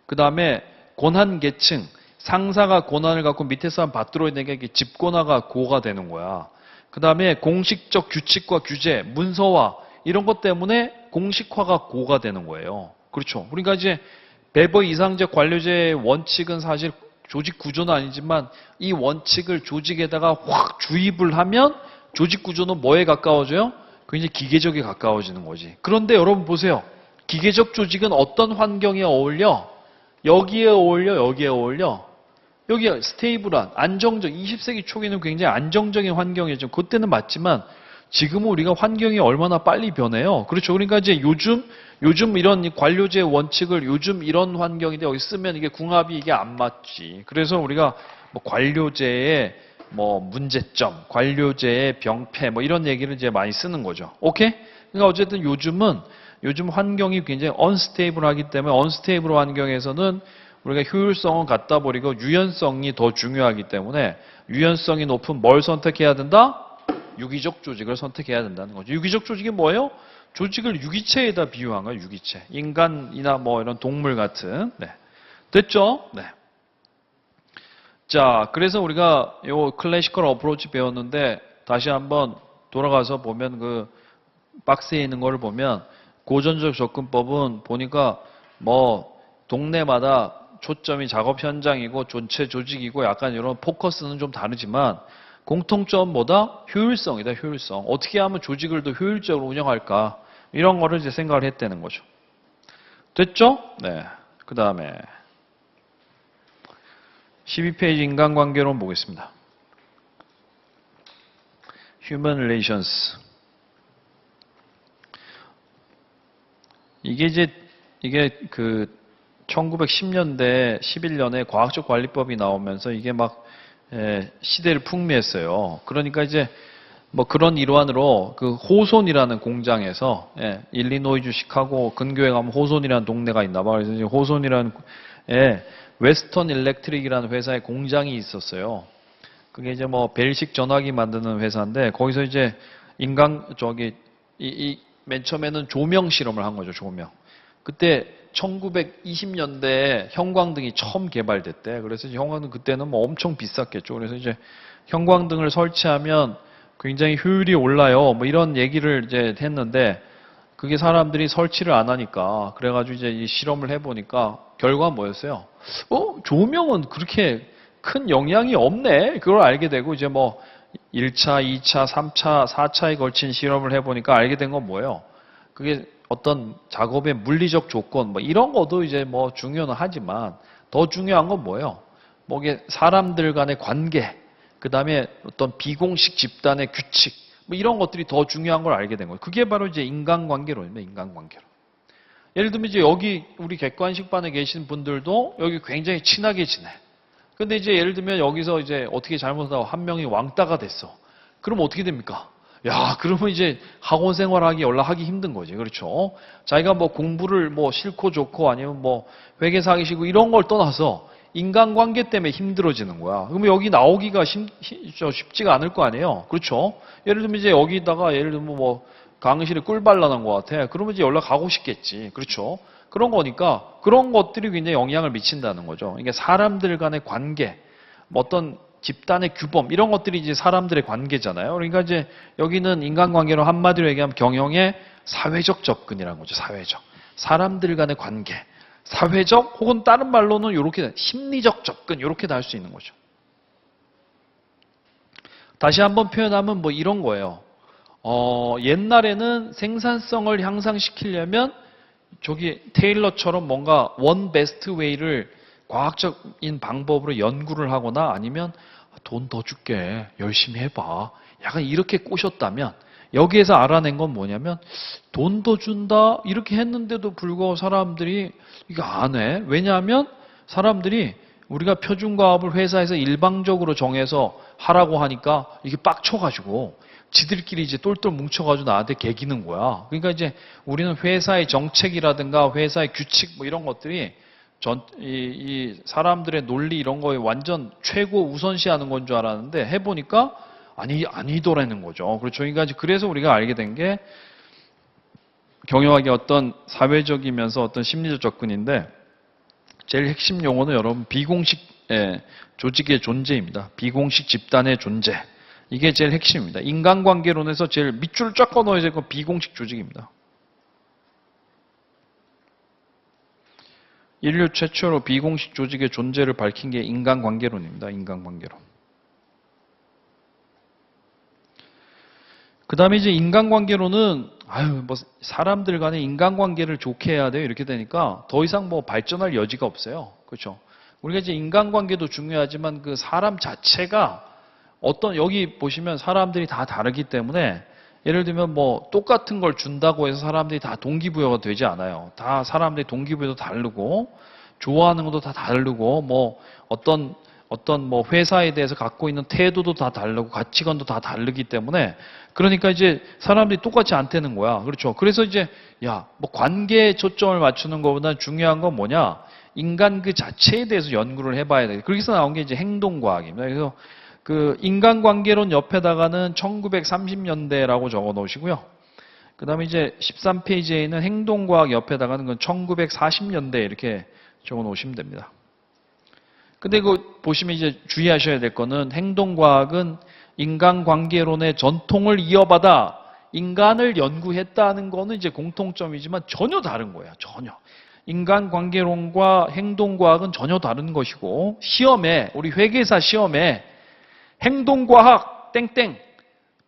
Speaker 1: 그 다음에 권한 계층 상사가 권한을 갖고 밑에 사람 받들어야 되는 게 집권화가 고가 되는 거야. 그 다음에 공식적 규칙과 규제, 문서화 이런 것 때문에 공식화가 고가 되는 거예요. 그렇죠. 그러니까 이제 배버 이상적 관료제의 원칙은 사실 조직 구조는 아니지만 이 원칙을 조직에다가 확 주입을 하면 조직 구조는 뭐에 가까워져요? 굉장히 기계적에 가까워지는 거지. 그런데 여러분 보세요. 기계적 조직은 어떤 환경에 어울려? 여기에 어울려, 여기에 어울려. 여기 스테이블한, 안정적, 20세기 초기는 굉장히 안정적인 환경이죠. 그때는 맞지만 지금은 우리가 환경이 얼마나 빨리 변해요. 그렇죠. 그러니까 이제 요즘 이런 관료제 원칙을 요즘 이런 환경인데 여기 쓰면 이게 궁합이 이게 안 맞지. 그래서 우리가 뭐 관료제의 뭐 문제점, 관료제의 병폐 뭐 이런 얘기를 이제 많이 쓰는 거죠. 오케이? 그러니까 어쨌든 요즘 환경이 굉장히 언스테이블하기 때문에 언스테이블 환경에서는 우리가 효율성은 갖다 버리고 유연성이 더 중요하기 때문에 유연성이 높은 뭘 선택해야 된다? 유기적 조직을 선택해야 된다는 거죠. 유기적 조직이 뭐예요? 조직을 유기체에다 비유한 거예요. 유기체. 인간이나 뭐 이런 동물 같은. 네. 됐죠? 네. 자, 그래서 우리가 요 클래시컬 어프로치 배웠는데 다시 한번 돌아가서 보면 그 박스에 있는 거를 보면 고전적 접근법은 보니까 뭐 동네마다 초점이 작업 현장이고 전체 조직이고 약간 이런 포커스는 좀 다르지만 공통점보다 효율성이다, 효율성. 어떻게 하면 조직을 더 효율적으로 운영할까? 이런 거를 이제 생각을 했다는 거죠. 됐죠? 네. 그 다음에 12페이지 인간관계론 보겠습니다. Human Relations. 이게 그 1910년대, 11년에 과학적 관리법이 나오면서 이게 막 시대를 풍미했어요. 그러니까 이제 뭐 그런 일환으로 그 호손이라는 공장에서 일리노이주 시카고 근교에 가면 호손이라는 동네가 있나 봐. 그래서 이제 호손이라는 웨스턴 일렉트릭이라는 회사의 공장이 있었어요. 그게 이제 뭐 벨식 전화기 만드는 회사인데 거기서 이제 맨 처음에는 조명 실험을 한 거죠, 조명. 그때 1920년대에 형광등이 처음 개발됐대. 그래서 형광등 그때는 뭐 엄청 비쌌겠죠. 그래서 이제 형광등을 설치하면 굉장히 효율이 올라요. 뭐 이런 얘기를 이제 했는데 그게 사람들이 설치를 안 하니까 그래가지고 이제 이 실험을 해보니까 결과가 뭐였어요? 조명은 그렇게 큰 영향이 없네. 그걸 알게 되고 이제 뭐 1차, 2차, 3차, 4차에 걸친 실험을 해보니까 알게 된 건 뭐예요? 그게 어떤 작업의 물리적 조건 뭐 이런 것도 이제 뭐 중요는 하지만 더 중요한 건 뭐예요? 뭐 이게 사람들 간의 관계, 그 다음에 어떤 비공식 집단의 규칙, 뭐 이런 것들이 더 중요한 걸 알게 된 거예요. 그게 바로 이제 인간관계론입니다. 인간관계론. 예를 들면 이제 여기 우리 객관식반에 계신 분들도 여기 굉장히 친하게 지내. 근데 이제 예를 들면 여기서 이제 어떻게 잘못하다가 한 명이 왕따가 됐어. 그럼 어떻게 됩니까? 야, 그러면 이제 학원 생활하기 연락하기 힘든 거지. 그렇죠? 자기가 뭐 공부를 뭐 싫고 좋고 아니면 뭐 회계사 하기 싫고 이런 걸 떠나서 인간관계 때문에 힘들어지는 거야. 그러면 여기 나오기가 쉽지가 않을 거 아니에요. 그렇죠? 예를 들면 이제 여기다가 예를 들면 뭐 강의실에 꿀 발라놓은 것 같아. 그러면 이제 연락하고 싶겠지. 그렇죠? 그런 거니까 그런 것들이 굉장히 영향을 미친다는 거죠. 그러니까 사람들 간의 관계, 뭐 어떤 집단의 규범 이런 것들이 이제 사람들의 관계잖아요. 그러니까 이제 여기는 인간관계로 한마디로 얘기하면 경영의 사회적 접근이라는 거죠. 사회적. 사람들 간의 관계. 사회적 혹은 다른 말로는 이렇게 심리적 접근 이렇게 다 할 수 있는 거죠. 다시 한번 표현하면 뭐 이런 거예요. 옛날에는 생산성을 향상시키려면 저기 테일러처럼 뭔가 원 베스트 웨이를 과학적인 방법으로 연구를 하거나 아니면 돈 더 줄게 열심히 해봐 약간 이렇게 꼬셨다면 여기에서 알아낸 건 뭐냐면 돈 더 준다 이렇게 했는데도 불구하고 사람들이 이거 안 해. 왜냐하면 사람들이 우리가 표준과업을 회사에서 일방적으로 정해서 하라고 하니까 이게 빡쳐가지고 지들끼리 이제 똘똘 뭉쳐가지고 나한테 개기는 거야. 그러니까 이제 우리는 회사의 정책이라든가 회사의 규칙 뭐 이런 것들이 이 사람들의 논리 이런 거에 완전 최고 우선시하는 건 줄 알았는데 해보니까 아니더라는 거죠. 그렇죠. 그러니까 그래서 우리가 알게 된 게 경영학의 어떤 사회적이면서 어떤 심리적 접근인데 제일 핵심 용어는 여러분 비공식 조직의 존재입니다. 비공식 집단의 존재. 이게 제일 핵심입니다. 인간관계론에서 제일 밑줄을 쫙 꺼놓어야 될 건 비공식 조직입니다. 인류 최초로 비공식 조직의 존재를 밝힌 게 인간관계론입니다. 인간관계론. 그 다음에 이제 인간관계론은 뭐 사람들 간의 인간관계를 좋게 해야 돼요. 이렇게 되니까 더 이상 뭐 발전할 여지가 없어요. 그렇죠? 우리가 이제 인간관계도 중요하지만 그 사람 자체가 여기 보시면 사람들이 다 다르기 때문에 예를 들면 뭐 똑같은 걸 준다고 해서 사람들이 다 동기부여가 되지 않아요. 다 사람들이 동기부여도 다르고 좋아하는 것도 다 다르고 뭐 어떤 뭐 회사에 대해서 갖고 있는 태도도 다 다르고 가치관도 다 다르기 때문에 그러니까 이제 사람들이 똑같이 안 되는 거야. 그렇죠. 그래서 이제 뭐 관계에 초점을 맞추는 것보다 중요한 건 뭐냐? 인간 그 자체에 대해서 연구를 해봐야 돼. 그래서 나온 게 이제 행동과학입니다. 그래서 그 인간관계론 옆에다가는 1930년대라고 적어 놓으시고요. 그 다음에 이제 13페이지에 있는 행동과학 옆에다가는 건 1940년대 이렇게 적어 놓으시면 됩니다. 근데 그 보시면 이제 주의하셔야 될 거는 행동과학은 인간관계론의 전통을 이어받아 인간을 연구했다는 거는 이제 공통점이지만 전혀 다른 거예요. 전혀. 인간관계론과 행동과학은 전혀 다른 것이고 시험에 우리 회계사 시험에 행동과학 땡땡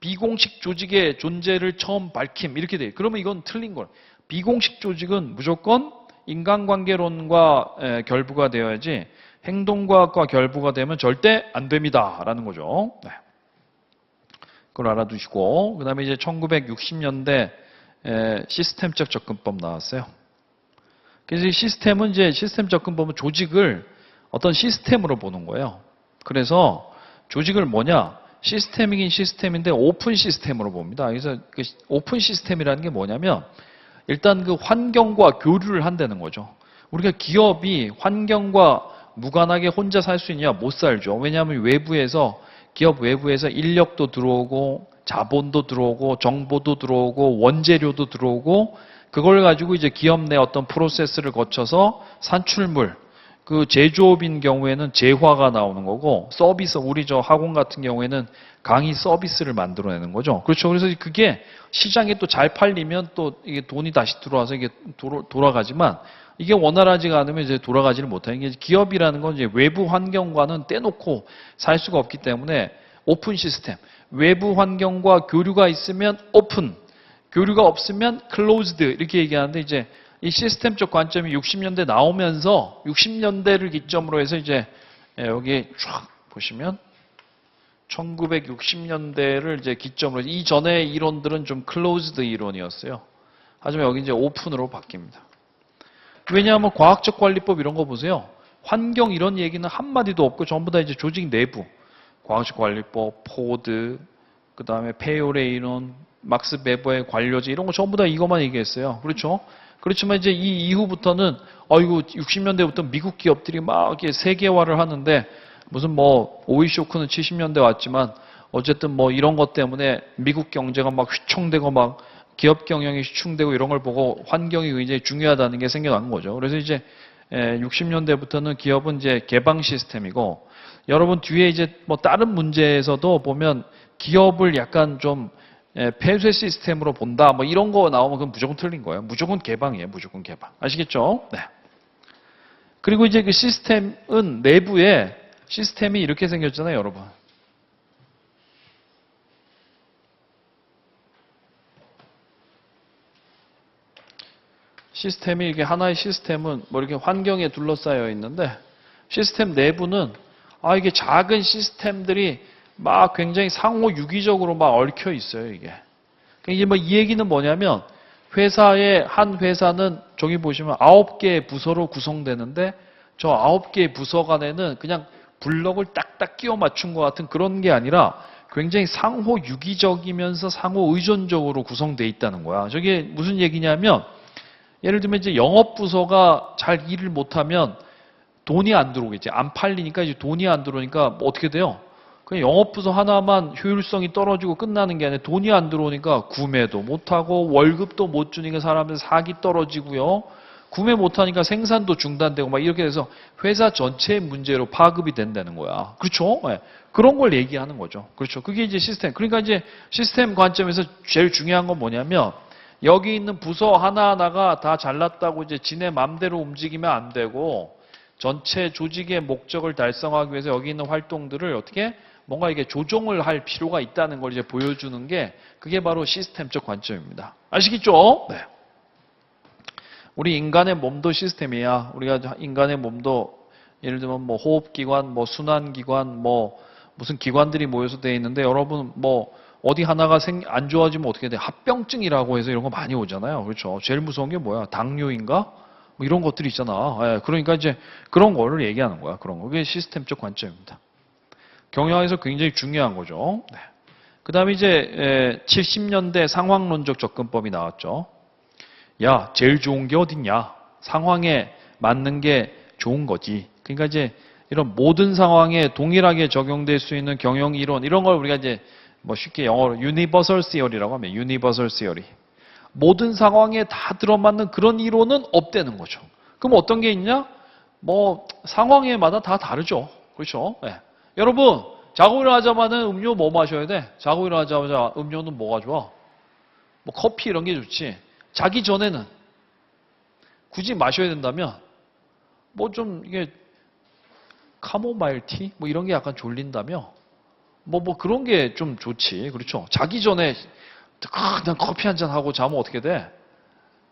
Speaker 1: 비공식 조직의 존재를 처음 밝힘 이렇게 돼요. 그러면 이건 틀린 거예요. 비공식 조직은 무조건 인간관계론과 결부가 되어야지 행동과학과 결부가 되면 절대 안 됩니다. 라는 거죠. 네. 그걸 알아두시고 그 다음에 이제 1960년대 시스템적 접근법 나왔어요. 그래서 이 시스템은 이제 시스템 접근법은 조직을 어떤 시스템으로 보는 거예요. 그래서 조직을 뭐냐? 시스템이긴 시스템인데 오픈 시스템으로 봅니다. 그래서 그 오픈 시스템이라는 게 뭐냐면 일단 그 환경과 교류를 한다는 거죠. 우리가 기업이 환경과 무관하게 혼자 살 수 있냐? 못 살죠. 왜냐하면 기업 외부에서 인력도 들어오고 자본도 들어오고 정보도 들어오고 원재료도 들어오고 그걸 가지고 이제 기업 내 어떤 프로세스를 거쳐서 산출물 그 제조업인 경우에는 재화가 나오는 거고 서비스 우리 저 학원 같은 경우에는 강의 서비스를 만들어내는 거죠. 그렇죠. 그래서 그게 시장에 또 잘 팔리면 또 이게 돈이 다시 들어와서 이게 돌아가지만 이게 원활하지가 않으면 이제 돌아가지를 못하는 게 기업이라는 건 이제 외부 환경과는 떼놓고 살 수가 없기 때문에 오픈 시스템 외부 환경과 교류가 있으면 오픈 교류가 없으면 클로즈드 이렇게 얘기하는데 이제 이 시스템적 관점이 60년대 나오면서 60년대를 기점으로 해서 이제 여기 쫙 보시면 1960년대를 이제 기점으로 해서 이전의 이론들은 좀 클로즈드 이론이었어요. 하지만 여기 이제 오픈으로 바뀝니다. 왜냐하면 과학적 관리법 이런 거 보세요. 환경 이런 얘기는 한마디도 없고 전부 다 이제 조직 내부 과학적 관리법, 포드, 그다음에 페요레 이론, 막스 베버의 관료제 이런 거 전부 다 이것만 얘기했어요. 그렇죠? 그렇지만 이제 이 이후부터는 이거 60년대부터 미국 기업들이 막 이렇게 세계화를 하는데 무슨 뭐 오일 쇼크는 70년대 왔지만 어쨌든 뭐 이런 것 때문에 미국 경제가 막 휘청되고 막 기업 경영이 휘청되고 이런 걸 보고 환경이 굉장히 중요하다는 게 생겨난 거죠. 그래서 이제 60년대부터는 기업은 이제 개방 시스템이고 여러분 뒤에 이제 뭐 다른 문제에서도 보면 기업을 약간 좀 폐쇄 시스템으로 본다 뭐 이런 거 나오면 그건 무조건 틀린 거예요. 무조건 개방이에요. 무조건 개방. 아시겠죠? 네. 그리고 이제 그 시스템은 내부에 시스템이 이렇게 생겼잖아요, 여러분. 시스템이 이게 하나의 시스템은 뭐 이렇게 환경에 둘러싸여 있는데 시스템 내부는 이게 작은 시스템들이 막 굉장히 상호 유기적으로 막 얽혀 있어요, 이게. 이게 뭐 이 얘기는 뭐냐면 한 회사는 저기 보시면 9개의 부서로 구성되는데 저 9개의 부서 간에는 그냥 블럭을 딱딱 끼워 맞춘 것 같은 그런 게 아니라 굉장히 상호 유기적이면서 상호 의존적으로 구성되어 있다는 거야. 저게 무슨 얘기냐면 예를 들면 이제 영업부서가 잘 일을 못하면 돈이 안 들어오겠지. 안 팔리니까 이제 돈이 안 들어오니까 뭐 어떻게 돼요? 그냥 영업부서 하나만 효율성이 떨어지고 끝나는 게 아니라 돈이 안 들어오니까 구매도 못하고 월급도 못 주니까 사람들 사기 떨어지고요. 구매 못하니까 생산도 중단되고 막 이렇게 돼서 회사 전체의 문제로 파급이 된다는 거야. 그렇죠? 네. 그런 걸 얘기하는 거죠. 그렇죠. 그게 이제 시스템. 그러니까 이제 시스템 관점에서 제일 중요한 건 뭐냐면 여기 있는 부서 하나하나가 다 잘났다고 이제 지네 맘대로 움직이면 안 되고 전체 조직의 목적을 달성하기 위해서 여기 있는 활동들을 어떻게 뭔가 이게 조정을 할 필요가 있다는 걸 이제 보여주는 게 그게 바로 시스템적 관점입니다. 아시겠죠? 네. 우리 인간의 몸도 시스템이야. 우리가 인간의 몸도 예를 들면 뭐 호흡기관, 뭐 순환기관, 뭐 무슨 기관들이 모여서 되어 있는데 여러분 뭐 어디 하나가 안 좋아지면 어떻게 돼? 합병증이라고 해서 이런 거 많이 오잖아요. 그렇죠? 제일 무서운 게 뭐야? 당뇨인가? 뭐 이런 것들이 있잖아. 그러니까 이제 그런 거를 얘기하는 거야. 그런 거. 그게 시스템적 관점입니다. 경영에서 굉장히 중요한 거죠. 네. 그 다음에 이제 70년대 상황론적 접근법이 나왔죠. 야, 제일 좋은 게 어딨냐? 상황에 맞는 게 좋은 거지. 그러니까 이제 이런 모든 상황에 동일하게 적용될 수 있는 경영 이론, 이런 걸 우리가 이제 뭐 쉽게 영어로 Universal Theory라고 하면 Universal Theory. 모든 상황에 다 들어맞는 그런 이론은 없다는 거죠. 그럼 어떤 게 있냐? 뭐 상황에마다 다 다르죠. 그렇죠? 네. 여러분, 자고 일어나자마자 음료 뭐 마셔야 돼? 자고 일어나자마자 음료는 뭐가 좋아? 뭐 커피 이런 게 좋지. 자기 전에는 굳이 마셔야 된다면 뭐 좀 이게 카모마일 티? 뭐 이런 게 약간 졸린다며 뭐 그런 게 좀 좋지. 그렇죠? 자기 전에 그냥 커피 한 잔 하고 자면 어떻게 돼?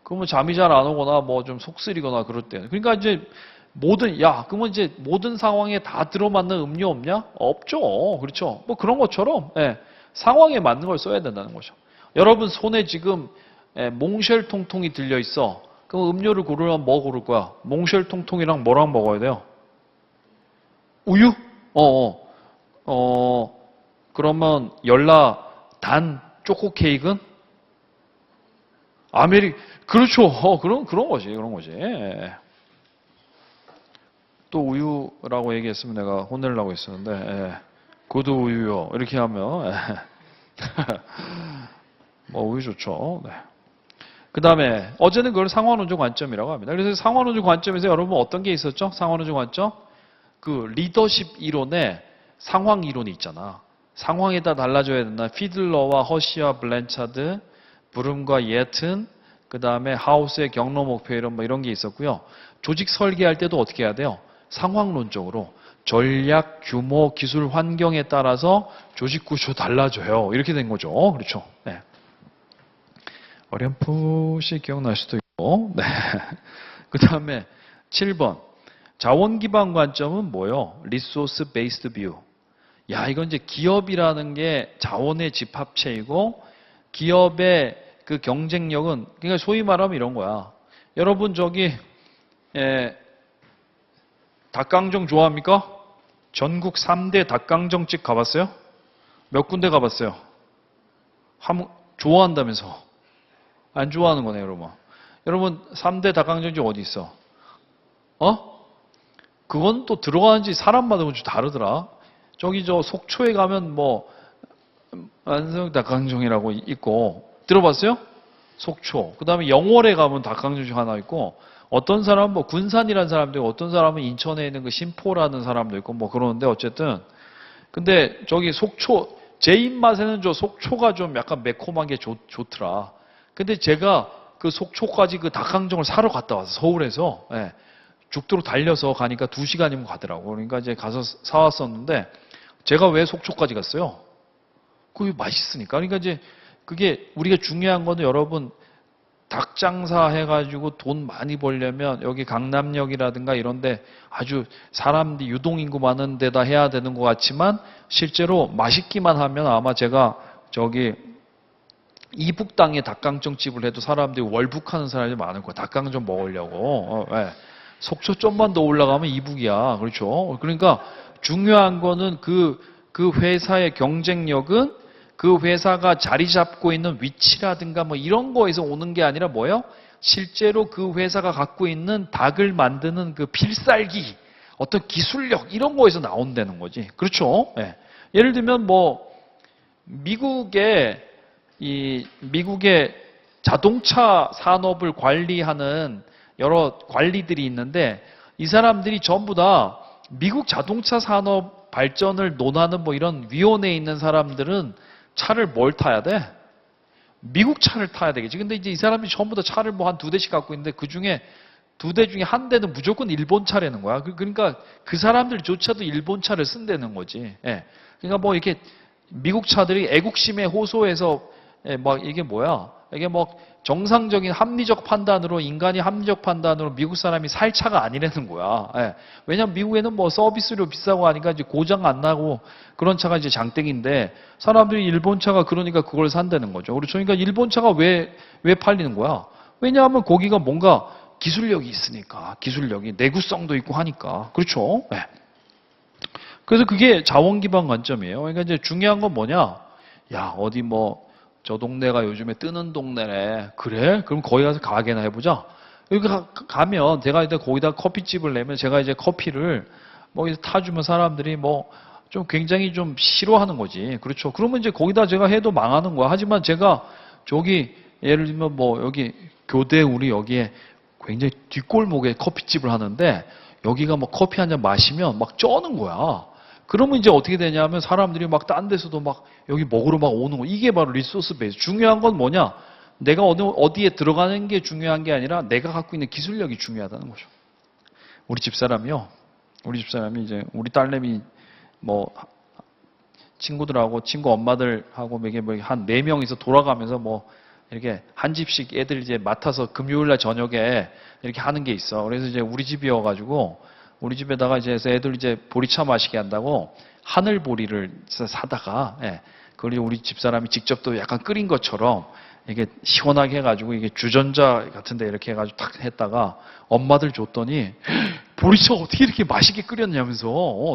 Speaker 1: 그러면 잠이 잘 안 오거나 뭐 좀 속쓰리거나 그럴 때. 그러니까 이제 그러면 이제 모든 상황에 다 들어맞는 음료 없냐? 없죠. 그렇죠? 뭐 그런 것처럼, 상황에 맞는 걸 써야 된다는 거죠. 여러분 손에 지금, 몽쉘 통통이 들려 있어. 그럼 음료를 고르면 뭐 고를 거야? 몽쉘 통통이랑 뭐랑 먹어야 돼요? 우유? 그러면 단 초코 케이크는? 그렇죠. 그런 거지. 그런 거지. 또 우유라고 얘기했으면 내가 혼내려고 했었는데, 그것도 우유요. 이렇게 하면, 뭐, 우유 좋죠. 네. 그 다음에, 어제는 그걸 상황론적 관점이라고 합니다. 그래서 상황론적 관점에서 여러분 어떤 게 있었죠? 상황론적 관점? 그 리더십 이론에 상황 이론이 있잖아. 상황에다 달라져야 된다. 피들러와 허시와 블랜차드, 브룸과 예튼, 그 다음에 하우스의 경로 목표 이런 게 있었고요. 조직 설계할 때도 어떻게 해야 돼요? 상황론적으로 전략, 규모, 기술, 환경에 따라서 조직 구조 달라져요. 이렇게 된 거죠. 그렇죠? 네. 어렴풋이 기억날 수도 있고. 네. 그 다음에 7번. 자원 기반 관점은 뭐요? 리소스 베이스드 뷰. 야, 이건 이제 기업이라는 게 자원의 집합체이고 기업의 그 경쟁력은 그러니까 소위 말하면 이런 거야. 여러분 닭강정 좋아합니까? 전국 3대 닭강정집 가봤어요? 몇 군데 가봤어요? 좋아한다면서. 안 좋아하는 거네, 여러분. 여러분, 3대 닭강정집 어디 있어? 그건 또 들어가는지 사람마다 좀 다르더라. 저기 속초에 가면 뭐, 안성 닭강정이라고 있고, 들어봤어요? 속초. 그 다음에 영월에 가면 닭강정집 하나 있고, 어떤 사람은 뭐 군산이라는 사람도 있고, 어떤 사람은 인천에 있는 그 신포라는 사람도 있고, 뭐 그러는데 어쨌든. 근데 저기 속초, 제 입맛에는 저 속초가 좀 약간 매콤한 게 좋더라. 근데 제가 그 속초까지 그 닭강정을 사러 갔다 와서 서울에서, 예, 죽도록 달려서 가니까 2시간이면 가더라고. 그러니까 이제 가서 사왔었는데, 제가 왜 속초까지 갔어요? 그게 맛있으니까. 그러니까 이제 그게 우리가 중요한 거는 여러분, 닭 장사 해가지고 돈 많이 벌려면 여기 강남역이라든가 이런데 아주 사람들이 유동인구 많은 데다 해야 되는 것 같지만 실제로 맛있기만 하면 아마 제가 저기 이북 땅에 닭강정 집을 해도 사람들이 월북하는 사람이 많을 거야. 닭강정 먹으려고. 네. 속초 좀만 더 올라가면 이북이야. 그렇죠? 그러니까 중요한 거는 그 회사의 경쟁력은 그 회사가 자리 잡고 있는 위치라든가 뭐 이런 거에서 오는 게 아니라 뭐예요? 실제로 그 회사가 갖고 있는 닭을 만드는 그 필살기, 어떤 기술력 이런 거에서 나온다는 거지. 그렇죠? 네. 예를 들면 뭐 미국의 자동차 산업을 관리하는 여러 관리들이 있는데 이 사람들이 전부 다 미국 자동차 산업 발전을 논하는 뭐 이런 위원회에 있는 사람들은 차를 뭘 타야 돼? 미국 차를 타야 되겠지. 근데 이제 이 사람이 전부 다 차를 뭐 한 2대씩 갖고 있는데 그 중에 2대 중에 한 대는 무조건 일본 차라는 거야. 그러니까 그 사람들조차도 일본 차를 쓴다는 거지. 예. 그러니까 뭐 이렇게 미국 차들이 애국심에 호소해서 막 이게 뭐야? 이게 뭐 정상적인 합리적 판단으로 인간이 합리적 판단으로 미국 사람이 살 차가 아니라는 거야. 예. 왜냐면 미국에는 뭐 서비스료 비싸고 하니까 이제 고장 안 나고 그런 차가 이제 장땡인데 사람들이 일본 차가 그러니까 그걸 산다는 거죠. 그렇죠. 그러니까 일본 차가 왜 팔리는 거야? 왜냐하면 거기가 뭔가 기술력이 있으니까. 기술력이 내구성도 있고 하니까. 그렇죠. 예. 그래서 그게 자원 기반 관점이에요. 그러니까 이제 중요한 건 뭐냐? 야, 어디 뭐 저 동네가 요즘에 뜨는 동네래. 그래? 그럼 거기 가서 가게나 해보자. 여기 가면 제가 이제 거기다 커피집을 내면 제가 이제 커피를 뭐 타주면 사람들이 뭐 좀 굉장히 좀 싫어하는 거지. 그렇죠. 그러면 이제 거기다 제가 해도 망하는 거야. 하지만 제가 저기 예를 들면 뭐 여기 교대 우리 여기에 굉장히 뒷골목에 커피집을 하는데 여기가 뭐 커피 한 잔 마시면 막 쩌는 거야. 그러면 이제 어떻게 되냐면 사람들이 막 딴 데서도 막 여기 먹으러 막 오는 거. 이게 바로 리소스 베이스. 중요한 건 뭐냐? 내가 어디에 들어가는 게 중요한 게 아니라 내가 갖고 있는 기술력이 중요하다는 거죠. 우리 집사람이 이제 우리 딸내미 뭐 친구들하고 친구 엄마들하고 이게 뭐 한 4명이서 돌아가면서 뭐 이렇게 한 집씩 애들 이제 맡아서 금요일 날 저녁에 이렇게 하는 게 있어. 그래서 이제 우리 집이어가지고 우리 집에다가 이제 애들 이제 보리차 마시게 한다고 하늘보리를 사다가, 예, 그걸 우리 집사람이 직접 또 약간 끓인 것처럼 이게 시원하게 해가지고 이게 주전자 같은데 이렇게 해가지고 탁 했다가 엄마들 줬더니 보리차 어떻게 이렇게 맛있게 끓였냐면서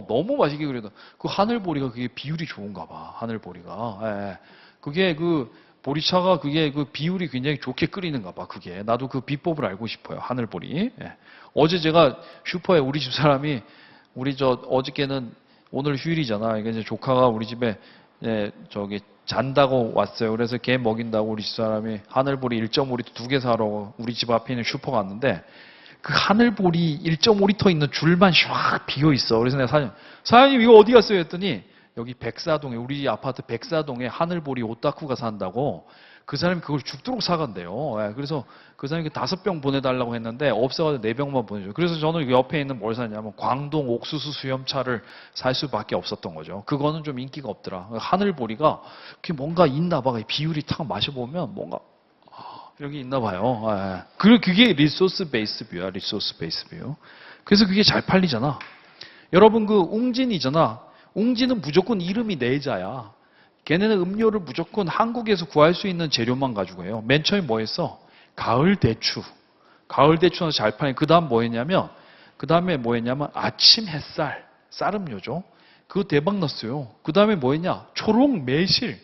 Speaker 1: 너무 맛있게 끓여다. 그 하늘보리가 그게 비율이 좋은가 봐. 하늘보리가. 예. 그게 그 보리차가 그게 그 비율이 굉장히 좋게 끓이는가 봐. 그게 나도 그 비법을 알고 싶어요. 하늘보리. 예. 어제 제가 슈퍼에 우리 집 사람이 우리 어저께는 오늘 휴일이잖아. 이게 이제 조카가 우리 집에 저기 잔다고 왔어요. 그래서 걔 먹인다고 우리 집 사람이 하늘보리 1.5리터 2개 사러 우리 집 앞에 있는 슈퍼 갔는데 그 하늘보리 1.5리터 있는 줄만 쫙 비어 있어. 그래서 내가 사장님 이거 어디 갔어요? 했더니 여기 백사동에 우리 아파트 백사동에 하늘보리 오타쿠가 산다고 그 사람이 그걸 죽도록 사간대요. 예, 그래서 그 사람이 5병 보내달라고 했는데 없어가지고 4병만 보내줘요. 그래서 저는 옆에 있는 뭘 사냐면 광동 옥수수 수염차를 살 수밖에 없었던 거죠. 그거는 좀 인기가 없더라. 하늘보리가 그게 뭔가 있나 봐. 비율이 탁 마셔보면 뭔가 여기 있나 봐요. 예. 그게 리소스 베이스 뷰야. 리소스 베이스 뷰. 그래서 그게 잘 팔리잖아. 여러분 그 웅진이잖아. 웅진은 무조건 이름이 내자야. 걔네는 음료를 무조건 한국에서 구할 수 있는 재료만 가지고 해요. 맨 처음에 뭐 했어? 가을 대추. 가을 대추는 잘 파니. 그 다음에 뭐 했냐면 아침 햇살. 쌀음료죠. 그거 대박 났어요. 그 다음에 뭐 했냐? 초록 매실.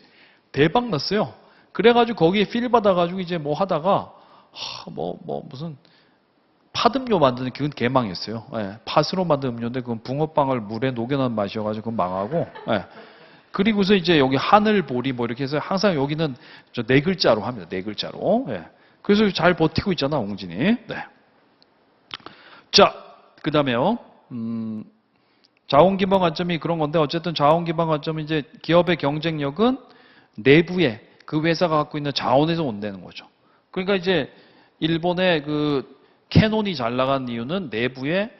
Speaker 1: 대박 났어요. 그래가지고 거기에 필 받아가지고 이제 뭐 하다가 무슨 팥음료 만드는 그건 개망했어요. 예, 팥으로 만든 음료인데 그건 붕어빵을 물에 녹여놓은 맛이어가지고 그건 망하고. 예. 그리고서 이제 여기 하늘보리 뭐 이렇게 해서 항상 여기는 저 네 글자로 합니다. 네 글자로. 예. 그래서 잘 버티고 있잖아, 옹진이. 네. 자, 그 다음에요. 자원기반 관점이 그런 건데 어쨌든 자원기반 관점은 이제 기업의 경쟁력은 내부에 그 회사가 갖고 있는 자원에서 온다는 거죠. 그러니까 이제 일본의 그 캐논이 잘 나간 이유는 내부에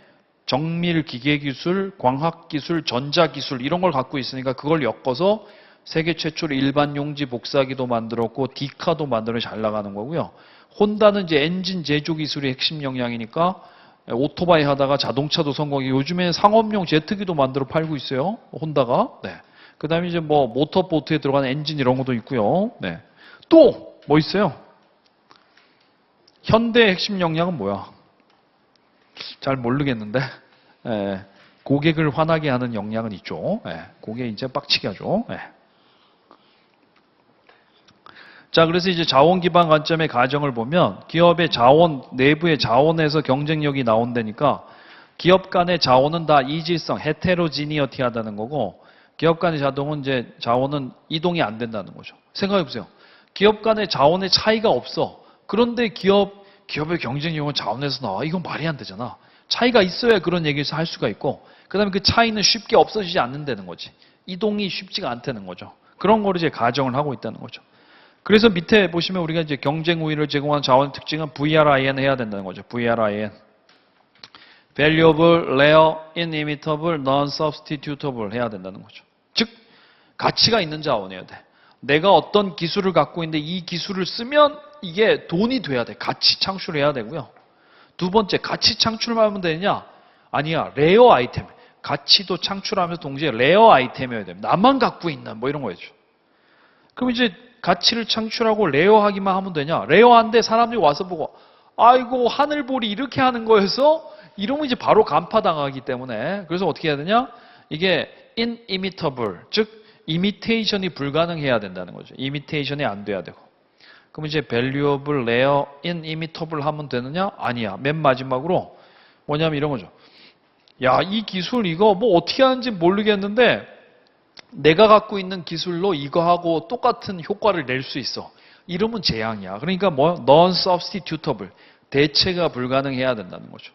Speaker 1: 정밀 기계기술, 광학기술, 전자기술 이런 걸 갖고 있으니까 그걸 엮어서 세계 최초로 일반 용지 복사기도 만들었고 디카도 만들어 잘 나가는 거고요. 혼다는 이제 엔진 제조 기술이 핵심 역량이니까 오토바이 하다가 자동차도 성공이 요즘에 상업용 제트기도 만들어 팔고 있어요. 혼다가. 네. 그다음에 이제 뭐 모터보트에 들어가는 엔진 이런 것도 있고요. 네. 또 뭐 있어요? 현대의 핵심 역량은 뭐야? 잘 모르겠는데. 예. 고객을 화나게 하는 역량은 있죠. 예. 고객 이제 빡치게 하죠. 예. 자, 그래서 이제 자원 기반 관점의 가정을 보면 기업의 자원, 내부의 자원에서 경쟁력이 나온다니까 기업 간의 자원은 다 이질성, 헤테로지니어티하다는 거고 기업 간의 자원은 이동이 안 된다는 거죠. 생각해 보세요. 기업 간의 자원의 차이가 없어. 그런데 기업의 경쟁력은 자원에서 나와. 이건 말이 안 되잖아. 차이가 있어야 그런 얘기를 할 수가 있고 그 다음에 그 차이는 쉽게 없어지지 않는다는 거지. 이동이 쉽지가 않다는 거죠. 그런 거를 이제 가정을 하고 있다는 거죠. 그래서 밑에 보시면 우리가 이제 경쟁 우위를 제공한 자원 특징은 VRIN 해야 된다는 거죠. VRIN. Valuable, Rare, Inimitable, Non-Substitutable 해야 된다는 거죠. 즉, 가치가 있는 자원이어야 돼. 내가 어떤 기술을 갖고 있는데 이 기술을 쓰면 이게 돈이 돼야 돼. 가치 창출해야 되고요. 두 번째, 가치 창출만 하면 되느냐? 아니야. 레어 아이템. 가치도 창출하면서 동시에 레어 아이템이어야 됩니다. 나만 갖고 있는 뭐 이런 거였죠. 그럼 이제 가치를 창출하고 레어하기만 하면 되냐? 레어한데 사람들이 와서 보고 아이고 하늘보리 이렇게 하는 거여서 이러면 이제 바로 간파당하기 때문에 그래서 어떻게 해야 되냐? 이게 inimitable, 즉 이미테이션이 불가능해야 된다는 거죠. 이미테이션이 안 돼야 되고. 그럼 이제 valuable, rare, inimitable 하면 되느냐? 아니야. 맨 마지막으로 뭐냐면 이런 거죠. 야, 이 기술 이거 뭐 어떻게 하는지 모르겠는데 내가 갖고 있는 기술로 이거하고 똑같은 효과를 낼 수 있어. 이러면 재앙이야. 그러니까 뭐 non-substitutable, 대체가 불가능해야 된다는 거죠.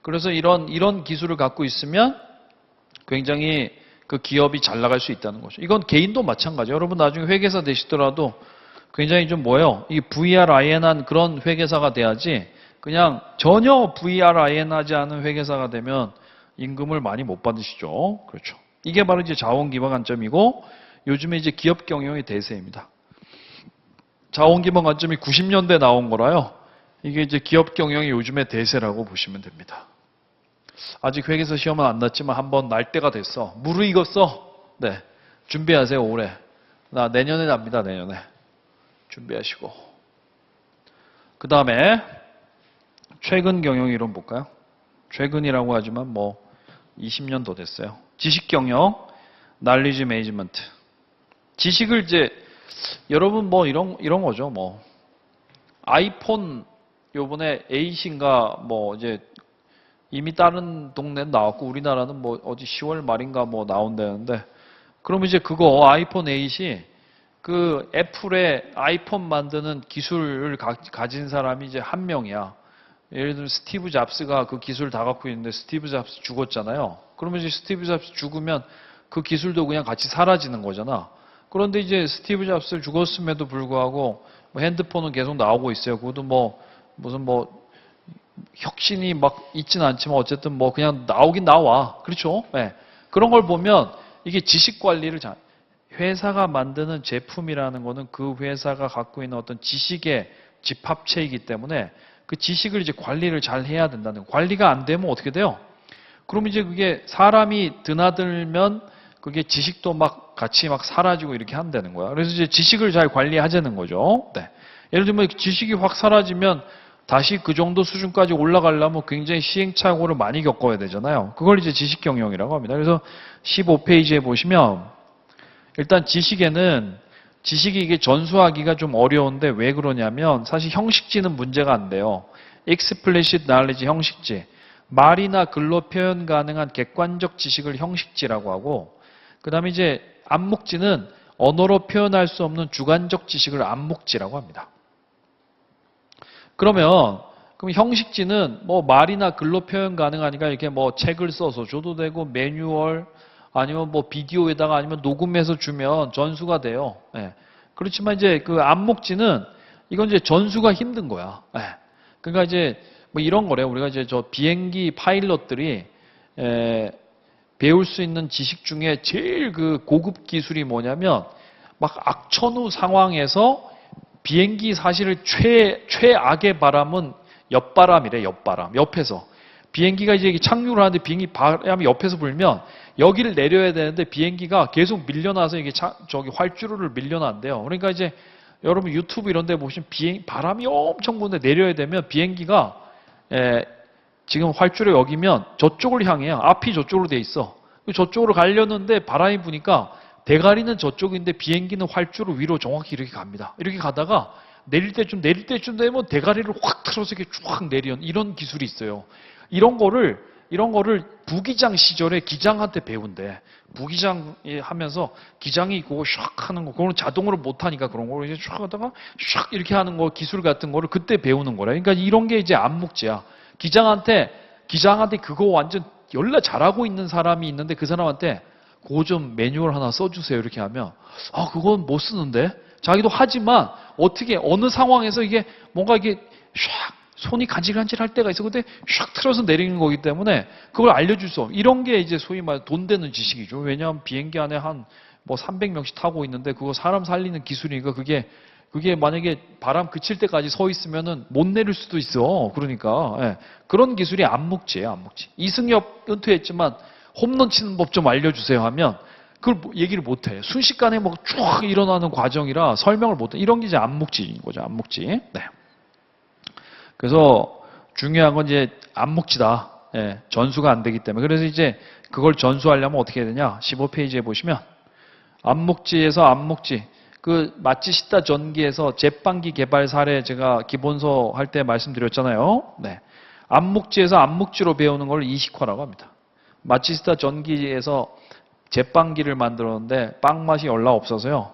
Speaker 1: 그래서 이런 기술을 갖고 있으면 굉장히 그 기업이 잘 나갈 수 있다는 거죠. 이건 개인도 마찬가지예요. 여러분 나중에 회계사 되시더라도 굉장히 좀 뭐예요? 이게 VRIN한 그런 회계사가 돼야지 그냥 전혀 VRIN하지 않은 회계사가 되면 임금을 많이 못 받으시죠. 그렇죠. 이게 바로 이제 자원 기반 관점이고 요즘에 이제 기업 경영의 대세입니다. 자원 기반 관점이 90년대 나온 거라요. 이게 이제 기업 경영이 요즘의 대세라고 보시면 됩니다. 아직 회계사 시험은 안 났지만 한번 날 때가 됐어. 무르익었어. 네. 준비하세요, 올해. 나 내년에 납니다, 내년에. 준비하시고. 그 다음에 최근 경영 이론 볼까요? 최근이라고 하지만 뭐 20년 더 됐어요. 지식 경영, knowledge management. 지식을 이제 여러분 뭐 이런 거죠. 뭐 아이폰 요번에 8인가 뭐 이제 이미 다른 동네는 나왔고 우리나라는 뭐 어디 10월 말인가 뭐 나온다는데 그럼 이제 그거 아이폰 8이 그 애플의 아이폰 만드는 기술을 가진 사람이 이제 한 명이야. 예를 들면 스티브 잡스가 그 기술 다 갖고 있는데 스티브 잡스 죽었잖아요. 그러면 이제 스티브 잡스 죽으면 그 기술도 그냥 같이 사라지는 거잖아. 그런데 이제 스티브 잡스 죽었음에도 불구하고 뭐 핸드폰은 계속 나오고 있어요. 그것도 뭐 무슨 뭐 혁신이 막 있진 않지만 어쨌든 뭐 그냥 나오긴 나와. 그렇죠? 네. 그런 걸 보면 이게 지식 관리를 회사가 만드는 제품이라는 거는 그 회사가 갖고 있는 어떤 지식의 집합체이기 때문에 그 지식을 이제 관리를 잘 해야 된다는 거. 관리가 안 되면 어떻게 돼요? 그럼 이제 그게 사람이 드나들면 그게 지식도 막 같이 막 사라지고 이렇게 한다는 거야. 그래서 이제 지식을 잘 관리하자는 거죠. 네. 예를 들면 지식이 확 사라지면 다시 그 정도 수준까지 올라가려면 굉장히 시행착오를 많이 겪어야 되잖아요. 그걸 이제 지식 경영이라고 합니다. 그래서 15페이지에 보시면 일단 지식에는 지식이 이게 전수하기가 좀 어려운데 왜 그러냐면 사실 형식지는 문제가 안 돼요. explicit knowledge 형식지. 말이나 글로 표현 가능한 객관적 지식을 형식지라고 하고, 그 다음에 이제 암묵지는 언어로 표현할 수 없는 주관적 지식을 암묵지라고 합니다. 그럼 형식지는 뭐 말이나 글로 표현 가능하니까 이렇게 뭐 책을 써서 줘도 되고 매뉴얼 아니면 뭐 비디오에다가 아니면 녹음해서 주면 전수가 돼요. 예. 그렇지만 이제 그 암묵지는 이건 이제 전수가 힘든 거야. 예. 그러니까 이제 뭐 이런 거래요. 우리가 이제 저 비행기 파일럿들이 배울 수 있는 지식 중에 제일 그 고급 기술이 뭐냐면 막 악천후 상황에서 비행기 사실 최악의 바람은 옆바람이래, 옆바람. 옆에서. 비행기가 이제 착륙을 하는데 비행기 바람이 옆에서 불면 여기를 내려야 되는데 비행기가 계속 밀려나서 이게 저기 활주로를 밀려난대요. 그러니까 이제 여러분 유튜브 이런 데 보시면 바람이 엄청 부는데 내려야 되면 비행기가 지금 활주로 여기면 저쪽을 향해요. 앞이 저쪽으로 돼 있어. 저쪽으로 가려는데 바람이 부니까 대가리는 저쪽인데 비행기는 활주로 위로 정확히 이렇게 갑니다. 이렇게 가다가 내릴 때쯤 되면 대가리를 확 틀어서 이렇게 쫙 내리는 이런 기술이 있어요. 이런 거를 부기장 시절에 기장한테 배운대. 부기장 하면서 기장이 그거 샥 하는 거, 그거는 자동으로 못 하니까 그런 걸 이제 샥 하다가 샥 이렇게 하는 거, 기술 같은 거를 그때 배우는 거라. 그러니까 이런 게 이제 암묵지야. 기장한테 그거 완전 연락 잘하고 있는 사람이 있는데 그 사람한테 그거 좀 매뉴얼 하나 써주세요. 이렇게 하면 그건 못 쓰는데. 자기도 하지만 어떻게 어느 상황에서 이게 뭔가 이게 샥 손이 간질간질할 때가 있어. 근데 샥 틀어서 내리는 거기 때문에 그걸 알려줄 수 없어. 이런 게 이제 소위 말해 돈 되는 지식이죠. 왜냐하면 비행기 안에 한 뭐 300명씩 타고 있는데 그거 사람 살리는 기술이니까 그게 만약에 바람 그칠 때까지 서 있으면은 못 내릴 수도 있어. 그러니까 그런 기술이 암묵지예요. 암묵지. 이승엽 은퇴했지만 홈런 치는 법 좀 알려주세요 하면 그걸 얘기를 못해. 순식간에 뭐 쭉 일어나는 과정이라 설명을 못해. 이런 게 이제 암묵지인 거죠. 암묵지. 네. 그래서 중요한 건 이제 암묵지다. 전수가 안 되기 때문에. 그래서 이제 그걸 전수하려면 어떻게 해야 되냐? 15페이지에 보시면 암묵지에서 암묵지. 그 마치시타 전기에서 제빵기 개발 사례 제가 기본서 할 때 말씀드렸잖아요. 네. 암묵지에서 암묵지로 배우는 걸 이식화라고 합니다. 마치시타 전기에서 제빵기를 만들었는데 빵 맛이 연락 없어서요.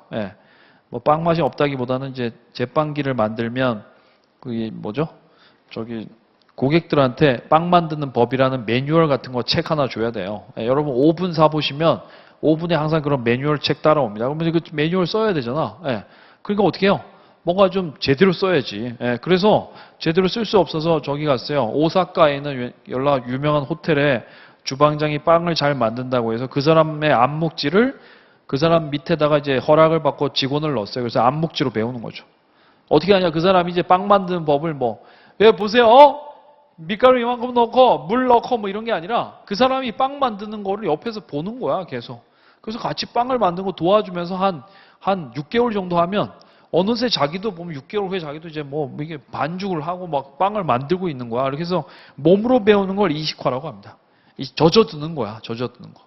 Speaker 1: 뭐 빵 맛이 없다기보다는 이제 제빵기를 만들면 그게 뭐죠? 저기 고객들한테 빵 만드는 법이라는 매뉴얼 같은 거 책 하나 줘야 돼요. 여러분 오븐 사 보시면 오븐에 항상 그런 매뉴얼 책 따라옵니다. 그러면 그 매뉴얼 써야 되잖아. 그러니까 어떻게 해요? 뭔가 좀 제대로 써야지. 그래서 제대로 쓸 수 없어서 저기 갔어요. 오사카에 있는 연락 유명한 호텔에 주방장이 빵을 잘 만든다고 해서 그 사람의 암묵지를 그 사람 밑에다가 이제 허락을 받고 직원을 넣었어요. 그래서 암묵지로 배우는 거죠. 어떻게 하냐? 그 사람이 이제 빵 만드는 법을 보세요. 밀가루 이만큼 넣고 물 넣고 뭐 이런 게 아니라 그 사람이 빵 만드는 거를 옆에서 보는 거야, 계속. 그래서 같이 빵을 만드는 거 도와주면서 한 6개월 정도 하면 어느새 자기도 보면 6개월 후에 자기도 이제 뭐 이게 반죽을 하고 막 빵을 만들고 있는 거야. 그렇게 해서 몸으로 배우는 걸 이식화라고 합니다. 젖어드는 거야, 젖어드는 거.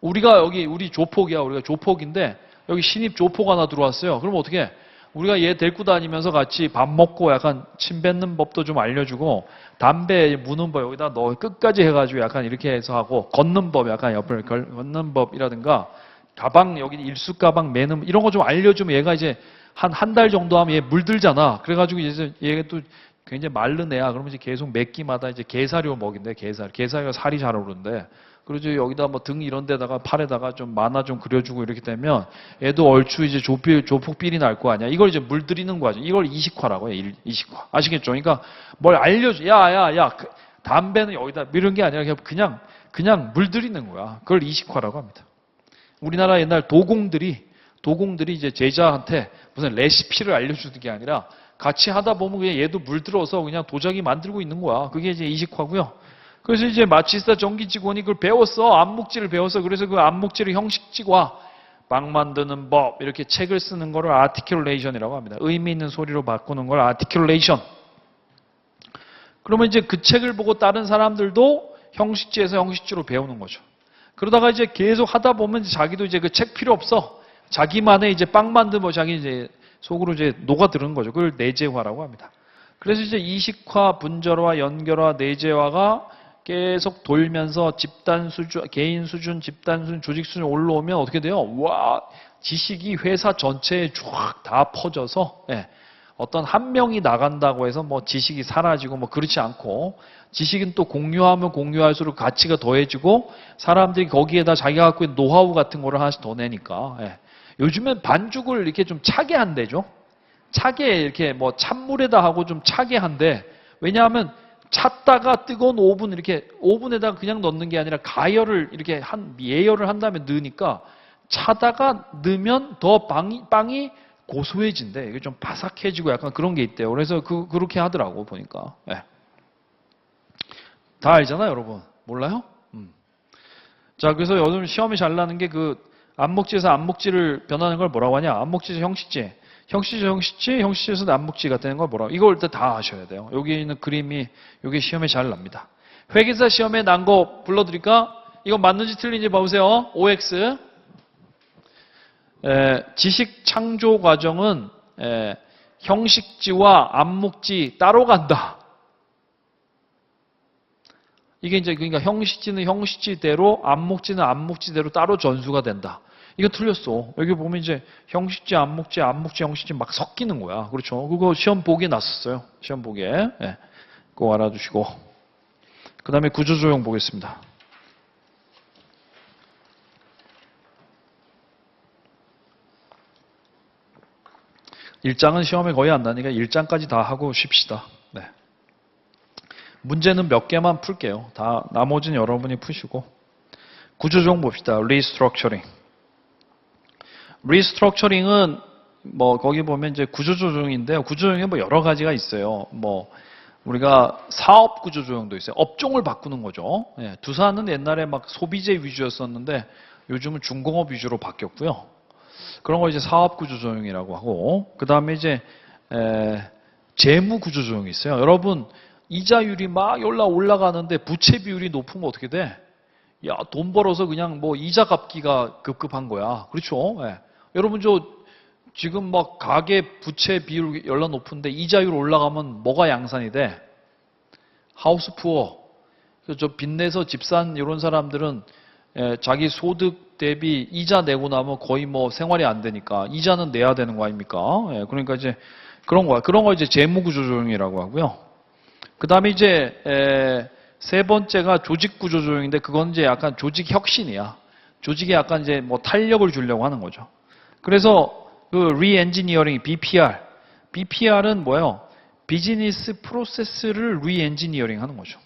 Speaker 1: 우리가 우리 조폭이야. 우리가 조폭인데 여기 신입 조폭 하나 들어왔어요. 그럼 어떻게 해? 우리가 얘 데리고 다니면서 같이 밥 먹고 약간 침 뱉는 법도 좀 알려주고 담배 무는 법 여기다 넣어 끝까지 해가지고 약간 이렇게 해서 하고 걷는 법 약간 옆을 걷는 법이라든가 가방 여기 일수 가방 매는 이런 거 좀 알려주면 얘가 이제 한 달 정도 하면 얘 물들잖아. 그래가지고 이제 얘가 또 굉장히 마른 애야. 그러면 이제 계속 몇 끼마다 이제 게사료 먹인대. 게사료가 살이 잘 오른대. 그래서 여기다 뭐 등 이런 데다가 팔에다가 좀 만화 좀 그려주고 이렇게 되면 애도 얼추 이제 조폭bil이 날 거 아니야. 이걸 이제 물들이는 거죠. 이걸 이식화라고 해. 이식화. 아시겠죠? 그러니까 뭘 알려줘. 야. 담배는 여기다 이런 게 아니라 그냥 물들이는 거야. 그걸 이식화라고 합니다. 우리나라 옛날 도공들이 이제 제자한테 무슨 레시피를 알려주는 게 아니라 같이 하다 보면 그냥 얘도 물들어서 그냥 도자기 만들고 있는 거야. 그게 이제 이식화고요. 그래서 이제 마치스타 전기 직원이 그걸 배웠어. 암묵지를 배웠어. 그래서 그 암묵지를 형식지화, 빵 만드는 법, 이렇게 책을 쓰는 거를 아티큘레이션이라고 합니다. 의미 있는 소리로 바꾸는 걸 아티큘레이션. 그러면 이제 그 책을 보고 다른 사람들도 형식지에서 형식지로 배우는 거죠. 그러다가 이제 계속 하다 보면 자기도 이제 그 책 필요 없어. 자기만의 이제 빵 만들고 자기 이제 속으로 이제 녹아드는 거죠. 그걸 내재화라고 합니다. 그래서 이제 이식화, 분절화, 연결화, 내재화가 계속 돌면서 집단 수준, 개인 수준, 집단 수준, 조직 수준 올라오면 어떻게 돼요? 와, 지식이 회사 전체에 쫙 다 퍼져서 어떤 한 명이 나간다고 해서 뭐 지식이 사라지고 뭐 그렇지 않고 지식은 또 공유하면 공유할수록 가치가 더해지고 사람들이 거기에다 자기가 갖고 있는 노하우 같은 거를 하나씩 더 내니까 요즘엔 반죽을 이렇게 좀 차게 한대죠. 차게 이렇게 뭐 찬물에다 하고 좀 차게 한대. 왜냐하면 찼다가 뜨거운 오븐 이렇게 오븐에다가 그냥 넣는 게 아니라 가열을 이렇게 예열을 한 다음에 넣으니까 차다가 넣으면 더 빵이 고소해진대. 이게 좀 바삭해지고 약간 그런 게 있대요. 그래서 그렇게 하더라고 보니까. 다 알잖아요, 여러분. 몰라요? 자, 그래서 요즘 시험이 잘 나는 게 그 안목지에서 안목지를 변하는 걸 뭐라고 하냐? 안목지에서 형식지. 형식지에서 안목지가 되는 걸 뭐라고? 이걸 일단 다 아셔야 돼요. 여기 있는 그림이 여기 시험에 잘 납니다. 회계사 시험에 난 거 불러드릴까? 이거 맞는지 틀린지 봐보세요. OX. 지식 창조 과정은 형식지와 안목지 따로 간다. 이게 이제 그러니까 형식지는 형식지대로, 안목지는 안목지대로 따로 전수가 된다. 이거 틀렸어. 여기 보면 이제 형식지, 안목지, 형식지 막 섞이는 거야. 그렇죠? 그거 시험 보기에 났었어요. 시험 보기에. 그거 알아두시고. 그 다음에 구조조형 보겠습니다. 1장은 시험에 거의 안 나니까 1장까지 다 하고 쉽시다. 문제는 몇 개만 풀게요. 다 나머지는 여러분이 푸시고. 구조조형 봅시다. 리스트럭처링. 리스트럭처링은 뭐 거기 보면 이제 구조조정인데요. 구조조정이 뭐 여러 가지가 있어요. 뭐 우리가 사업 구조조정도 있어요. 업종을 바꾸는 거죠. 두산은 옛날에 막 소비재 위주였었는데 요즘은 중공업 위주로 바뀌었고요. 그런 거 이제 사업 구조조정이라고 하고, 그 다음에 이제 재무 구조조정이 있어요. 여러분 이자율이 막 올라가는데 부채 비율이 높으면 어떻게 돼? 야, 돈 벌어서 그냥 뭐 이자 갚기가 급급한 거야. 그렇죠? 여러분 지금 막 가계 부채 비율 열나 높은데 이자율 올라가면 뭐가 양산이 돼? 하우스 푸어. 저 빚내서 집 산 이런 사람들은 자기 소득 대비 이자 내고 나면 거의 뭐 생활이 안 되니까 이자는 내야 되는 거 아닙니까? 그러니까 이제 그런 거야. 그런 거 이제 재무구조조정이라고 하고요. 그 다음에 이제 세 번째가 조직구조조정인데 그건 이제 약간 조직 혁신이야. 조직에 약간 이제 뭐 탄력을 주려고 하는 거죠. 그래서 그 리엔지니어링 BPR은 뭐예요? 비즈니스 프로세스를 리엔지니어링 하는 거죠.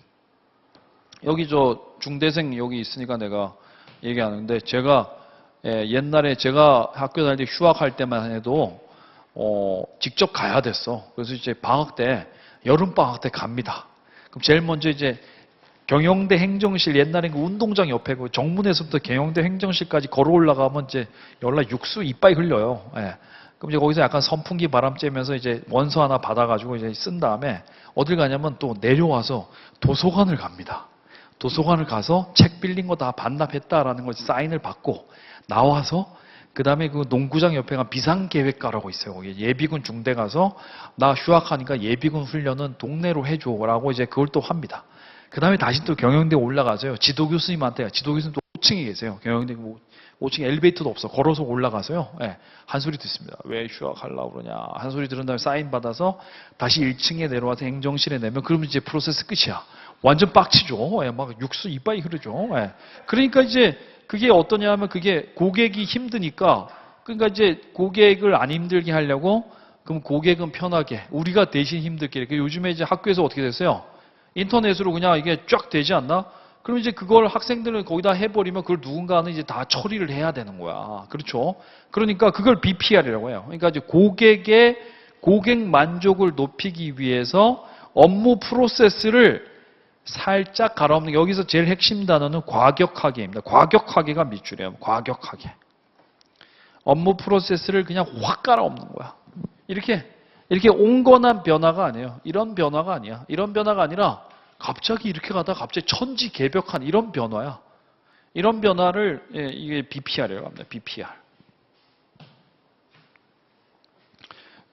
Speaker 1: 여기 저 중대생 여기 있으니까 내가 얘기하는데 제가 옛날에 제가 학교 다닐 때 휴학할 때만 해도 직접 가야 됐어. 그래서 이제 방학 때 여름 방학 때 갑니다. 그럼 제일 먼저 이제 경영대 행정실 옛날에 그 운동장 옆에고 정문에서부터 경영대 행정실까지 걸어 올라가면 이제 연락 육수 이빨이 흘려요. 그럼 이제 거기서 약간 선풍기 바람 쬐면서 이제 원서 하나 받아가지고 이제 쓴 다음에 어딜 가냐면 또 내려와서 도서관을 갑니다. 도서관을 가서 책 빌린 거 다 반납했다라는 거 사인을 받고 나와서 그 다음에 그 농구장 옆에가 비상계획과라고 있어요. 거기 예비군 중대 가서 나 휴학하니까 예비군 훈련은 동네로 해줘라고 이제 그걸 또 합니다. 그 다음에 다시 또 경영대 올라가서요. 지도 교수님한테, 지도 교수님 또 5층에 계세요. 경영대 5층에 엘리베이터도 없어. 걸어서 올라가서요. 한 소리 듣습니다. 왜 휴학하려고 그러냐. 한 소리 들은 다음에 사인 받아서 다시 1층에 내려와서 행정실에 내면 그러면 이제 프로세스 끝이야. 완전 빡치죠. 막 육수 이빨이 흐르죠. 그러니까 이제 그게 어떠냐 하면 그게 고객이 힘드니까 그러니까 이제 고객을 안 힘들게 하려고 그럼 고객은 편하게 우리가 대신 힘들게 요즘에 이제 학교에서 어떻게 됐어요? 인터넷으로 그냥 이게 쫙 되지 않나? 그럼 이제 그걸 학생들은 거기다 해버리면 그걸 누군가는 이제 다 처리를 해야 되는 거야. 그렇죠? 그러니까 그걸 BPR이라고 해요. 그러니까 이제 고객 만족을 높이기 위해서 업무 프로세스를 살짝 갈아엎는 게 여기서 제일 핵심 단어는 과격하게입니다. 과격하게가 밑줄이에요. 과격하게. 업무 프로세스를 그냥 확 갈아엎는 거야. 이렇게 온건한 변화가 아니에요. 이런 변화가 아니야. 이런 변화가 아니라 갑자기 이렇게 가다가 갑자기 천지개벽한 이런 변화야. 이런 변화를 이게 BPR이라고 합니다. BPR.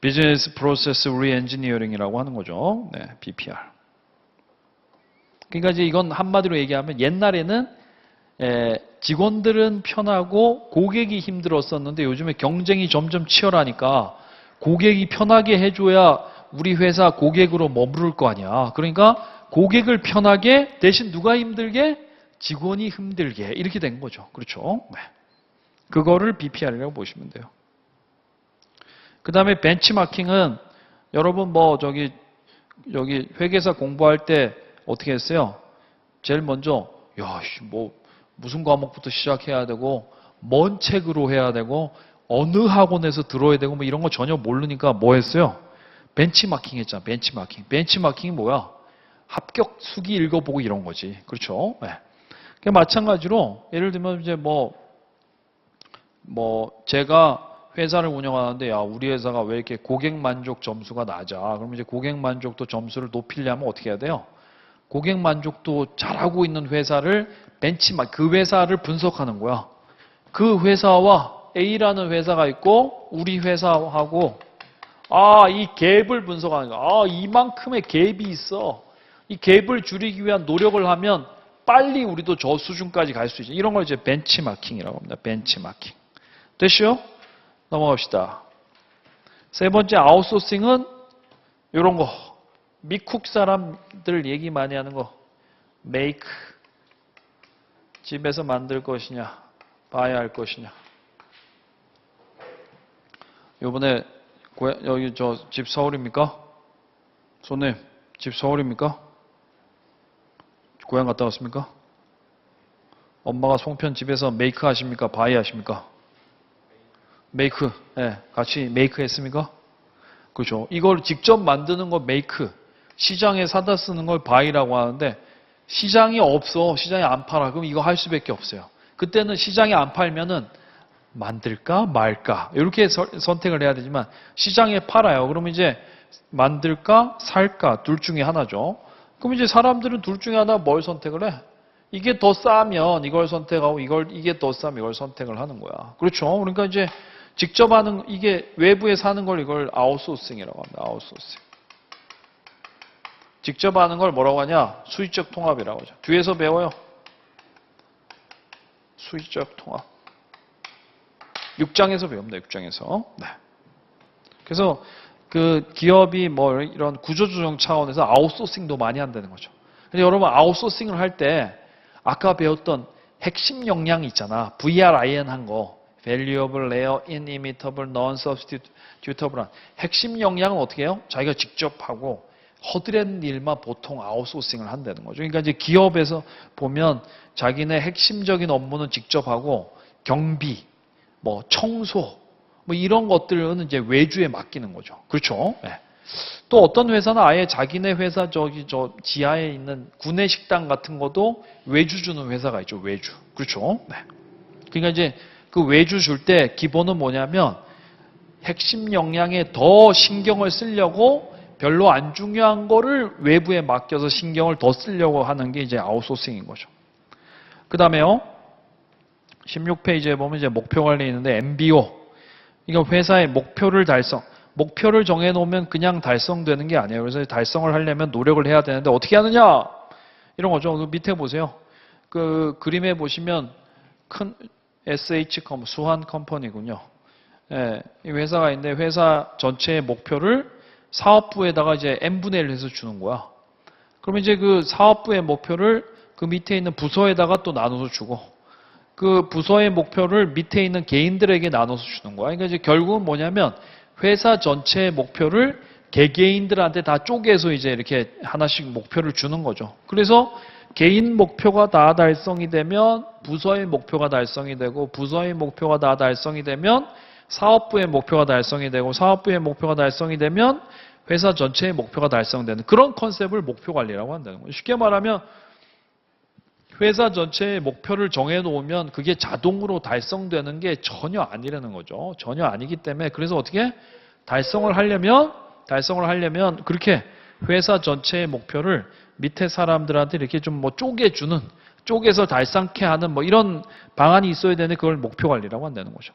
Speaker 1: Business Process Re-engineering이라고 하는 거죠. 네, BPR. 그러니까 이제 이건 한마디로 얘기하면 옛날에는 직원들은 편하고 고객이 힘들었었는데 요즘에 경쟁이 점점 치열하니까 고객이 편하게 해줘야 우리 회사 고객으로 머무를 거 아니야. 그러니까 고객을 편하게 대신 누가 힘들게? 직원이 힘들게 이렇게 된 거죠. 그렇죠? 네. 그거를 BPR이라고 보시면 돼요. 그 다음에 벤치마킹은 여러분 여기 회계사 공부할 때 어떻게 했어요? 제일 먼저 무슨 과목부터 시작해야 되고 뭔 책으로 해야 되고 어느 학원에서 들어야 되고 뭐 이런 거 전혀 모르니까 뭐 했어요? 벤치마킹 했잖아. 벤치마킹. 벤치마킹이 뭐야? 합격 수기 읽어보고 이런 거지. 그렇죠? 네. 마찬가지로 예를 들면 이제 제가 회사를 운영하는데 우리 회사가 왜 이렇게 고객 만족 점수가 낮아? 그럼 이제 고객 만족도 점수를 높이려면 어떻게 해야 돼요? 고객 만족도 잘하고 있는 회사를 그 회사를 분석하는 거야. 그 회사와 A라는 회사가 있고 우리 회사하고 이 갭을 분석하는 거야. 이만큼의 갭이 있어. 이 갭을 줄이기 위한 노력을 하면 빨리 우리도 저 수준까지 갈 수 있죠. 이런 걸 이제 벤치마킹이라고 합니다. 벤치마킹. 됐죠? 넘어갑시다. 세 번째 아웃소싱은 이런 거. 미국 사람들 얘기 많이 하는 거. make. 집에서 만들 것이냐, 봐야 할 것이냐. 요번에 여기 집 서울입니까? 손님, 집 서울입니까? 고향 갔다 왔습니까? 엄마가 송편 집에서 메이크 하십니까? 바이 하십니까? 메이크. 네, 같이 메이크 했습니까? 그렇죠. 이걸 직접 만드는 거 메이크. 시장에 사다 쓰는 걸 바이라고 하는데 시장이 없어. 시장에 안 팔아. 그럼 이거 할 수밖에 없어요. 그때는 시장에 안 팔면은 만들까 말까 이렇게 선택을 해야 되지만 시장에 팔아요. 그러면 이제 만들까 살까 둘 중에 하나죠. 그럼 이제 사람들은 둘 중에 하나 뭘 선택을 해? 이게 더 싸면 이걸 선택하고 이게 더 싸면 이걸 선택을 하는 거야. 그렇죠. 그러니까 이제 직접 하는 이게 외부에 사는 걸 이걸 아웃소싱이라고 합니다. 아웃소싱. 직접 하는 걸 뭐라고 하냐? 수익적 통합이라고 하죠. 뒤에서 배워요. 수익적 통합. 6장에서 배웁니다. 6장에서. 네. 그래서 그 기업이 이런 구조조정 차원에서 아웃소싱도 많이 한다는 거죠. 근데 여러분 아웃소싱을 할 때 아까 배웠던 핵심 역량이 있잖아. VRIN 한 거. Valuable, Rare, Inimitable, Non-Substitutable 한 핵심 역량은 어떻게 해요? 자기가 직접 하고 허드렛 일만 보통 아웃소싱을 한다는 거죠. 그러니까 이제 기업에서 보면 자기네 핵심적인 업무는 직접 하고 경비, 청소, 이런 것들은 이제 외주에 맡기는 거죠. 그렇죠? 네. 또 어떤 회사는 아예 자기네 회사 지하에 있는 구내식당 같은 것도 외주 주는 회사가 있죠. 외주. 그렇죠? 네. 그러니까 이제 그 외주 줄 때 기본은 뭐냐면 핵심 역량에 더 신경을 쓰려고 별로 안 중요한 거를 외부에 맡겨서 신경을 더 쓰려고 하는 게 이제 아웃소싱인 거죠. 그 다음에요. 16페이지에 보면 이제 목표 관리 있는데 MBO. 이거 회사의 목표를 목표를 정해놓으면 그냥 달성되는 게 아니에요. 그래서 달성을 하려면 노력을 해야 되는데 어떻게 하느냐? 이런 거죠. 그 밑에 보세요. 그 그림에 보시면 큰 SH컴, 수환 컴퍼니군요. 예, 이 회사가 있는데 회사 전체의 목표를 사업부에다가 이제 n분의 1 해서 주는 거야. 그러면 이제 그 사업부의 목표를 그 밑에 있는 부서에다가 또 나눠서 주고 그 부서의 목표를 밑에 있는 개인들에게 나눠서 주는 거야. 그러니까 이제 결국은 뭐냐면 회사 전체의 목표를 개개인들한테 다 쪼개서 이제 이렇게 하나씩 목표를 주는 거죠. 그래서 개인 목표가 다 달성이 되면 부서의 목표가 달성이 되고 부서의 목표가 다 달성이 되면 사업부의 목표가 달성이 되고 사업부의 목표가 달성이 되면 회사 전체의 목표가 달성되는 그런 컨셉을 목표 관리라고 한다는 거예요. 쉽게 말하면 회사 전체의 목표를 정해놓으면 그게 자동으로 달성되는 게 전혀 아니라는 거죠. 전혀 아니기 때문에 그래서 어떻게 달성을 하려면 그렇게 회사 전체의 목표를 밑에 사람들한테 이렇게 좀 쪼개주는 쪼개서 달성케 하는 이런 방안이 있어야 되는데 그걸 목표 관리라고 한다는 거죠.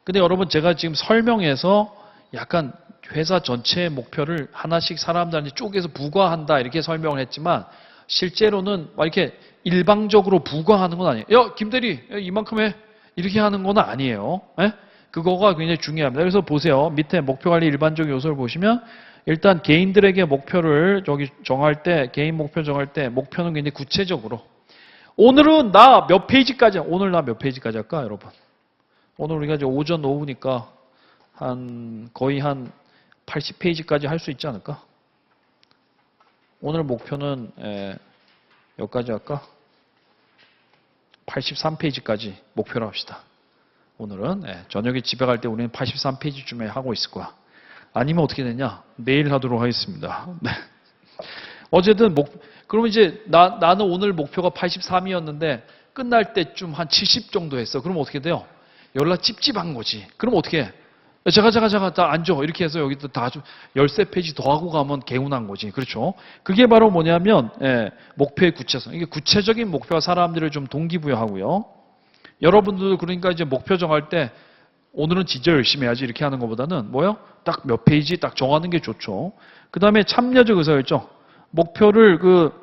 Speaker 1: 근데 여러분 제가 지금 설명해서 약간 회사 전체의 목표를 하나씩 사람들한테 쪼개서 부과한다 이렇게 설명을 했지만 실제로는 막 이렇게 일방적으로 부과하는 건 아니에요. 야, 김대리 이만큼 해. 이렇게 하는 건 아니에요. 예? 그거가 굉장히 중요합니다. 그래서 보세요. 밑에 목표 관리 일반적 요소를 보시면 일단 개인들에게 목표를 정할 때, 개인 목표 정할 때 목표는 굉장히 구체적으로 오늘은 나 몇 페이지까지, 오늘 나 몇 페이지까지 할까, 여러분? 오늘 우리가 이제 오전, 오후니까 거의 한 80페이지까지 할 수 있지 않을까? 오늘 목표는 여기까지 할까? 83페이지까지 목표로 합시다. 오늘은 저녁에 집에 갈 때 우리는 83페이지쯤에 하고 있을 거야. 아니면 어떻게 되냐? 내일 하도록 하겠습니다. 네. 어쨌든 그러면 이제 나는 오늘 목표가 83이었는데 끝날 때쯤 한 70 정도 했어. 그럼 어떻게 돼요? 연락 찝찝한 거지. 그럼 어떻게 해? 자가 다 앉아. 이렇게 해서 여기 다 13페이지 더 하고 가면 개운한 거지. 그렇죠? 그게 바로 뭐냐면 목표의 구체성. 이게 구체적인 목표가 사람들을 좀 동기부여하고요. 여러분들도 그러니까 이제 목표 정할 때 오늘은 진짜 열심히 해야지 이렇게 하는 것보다는 뭐요? 딱 몇 페이지 딱 정하는 게 좋죠. 그 다음에 참여적 의사결정. 목표를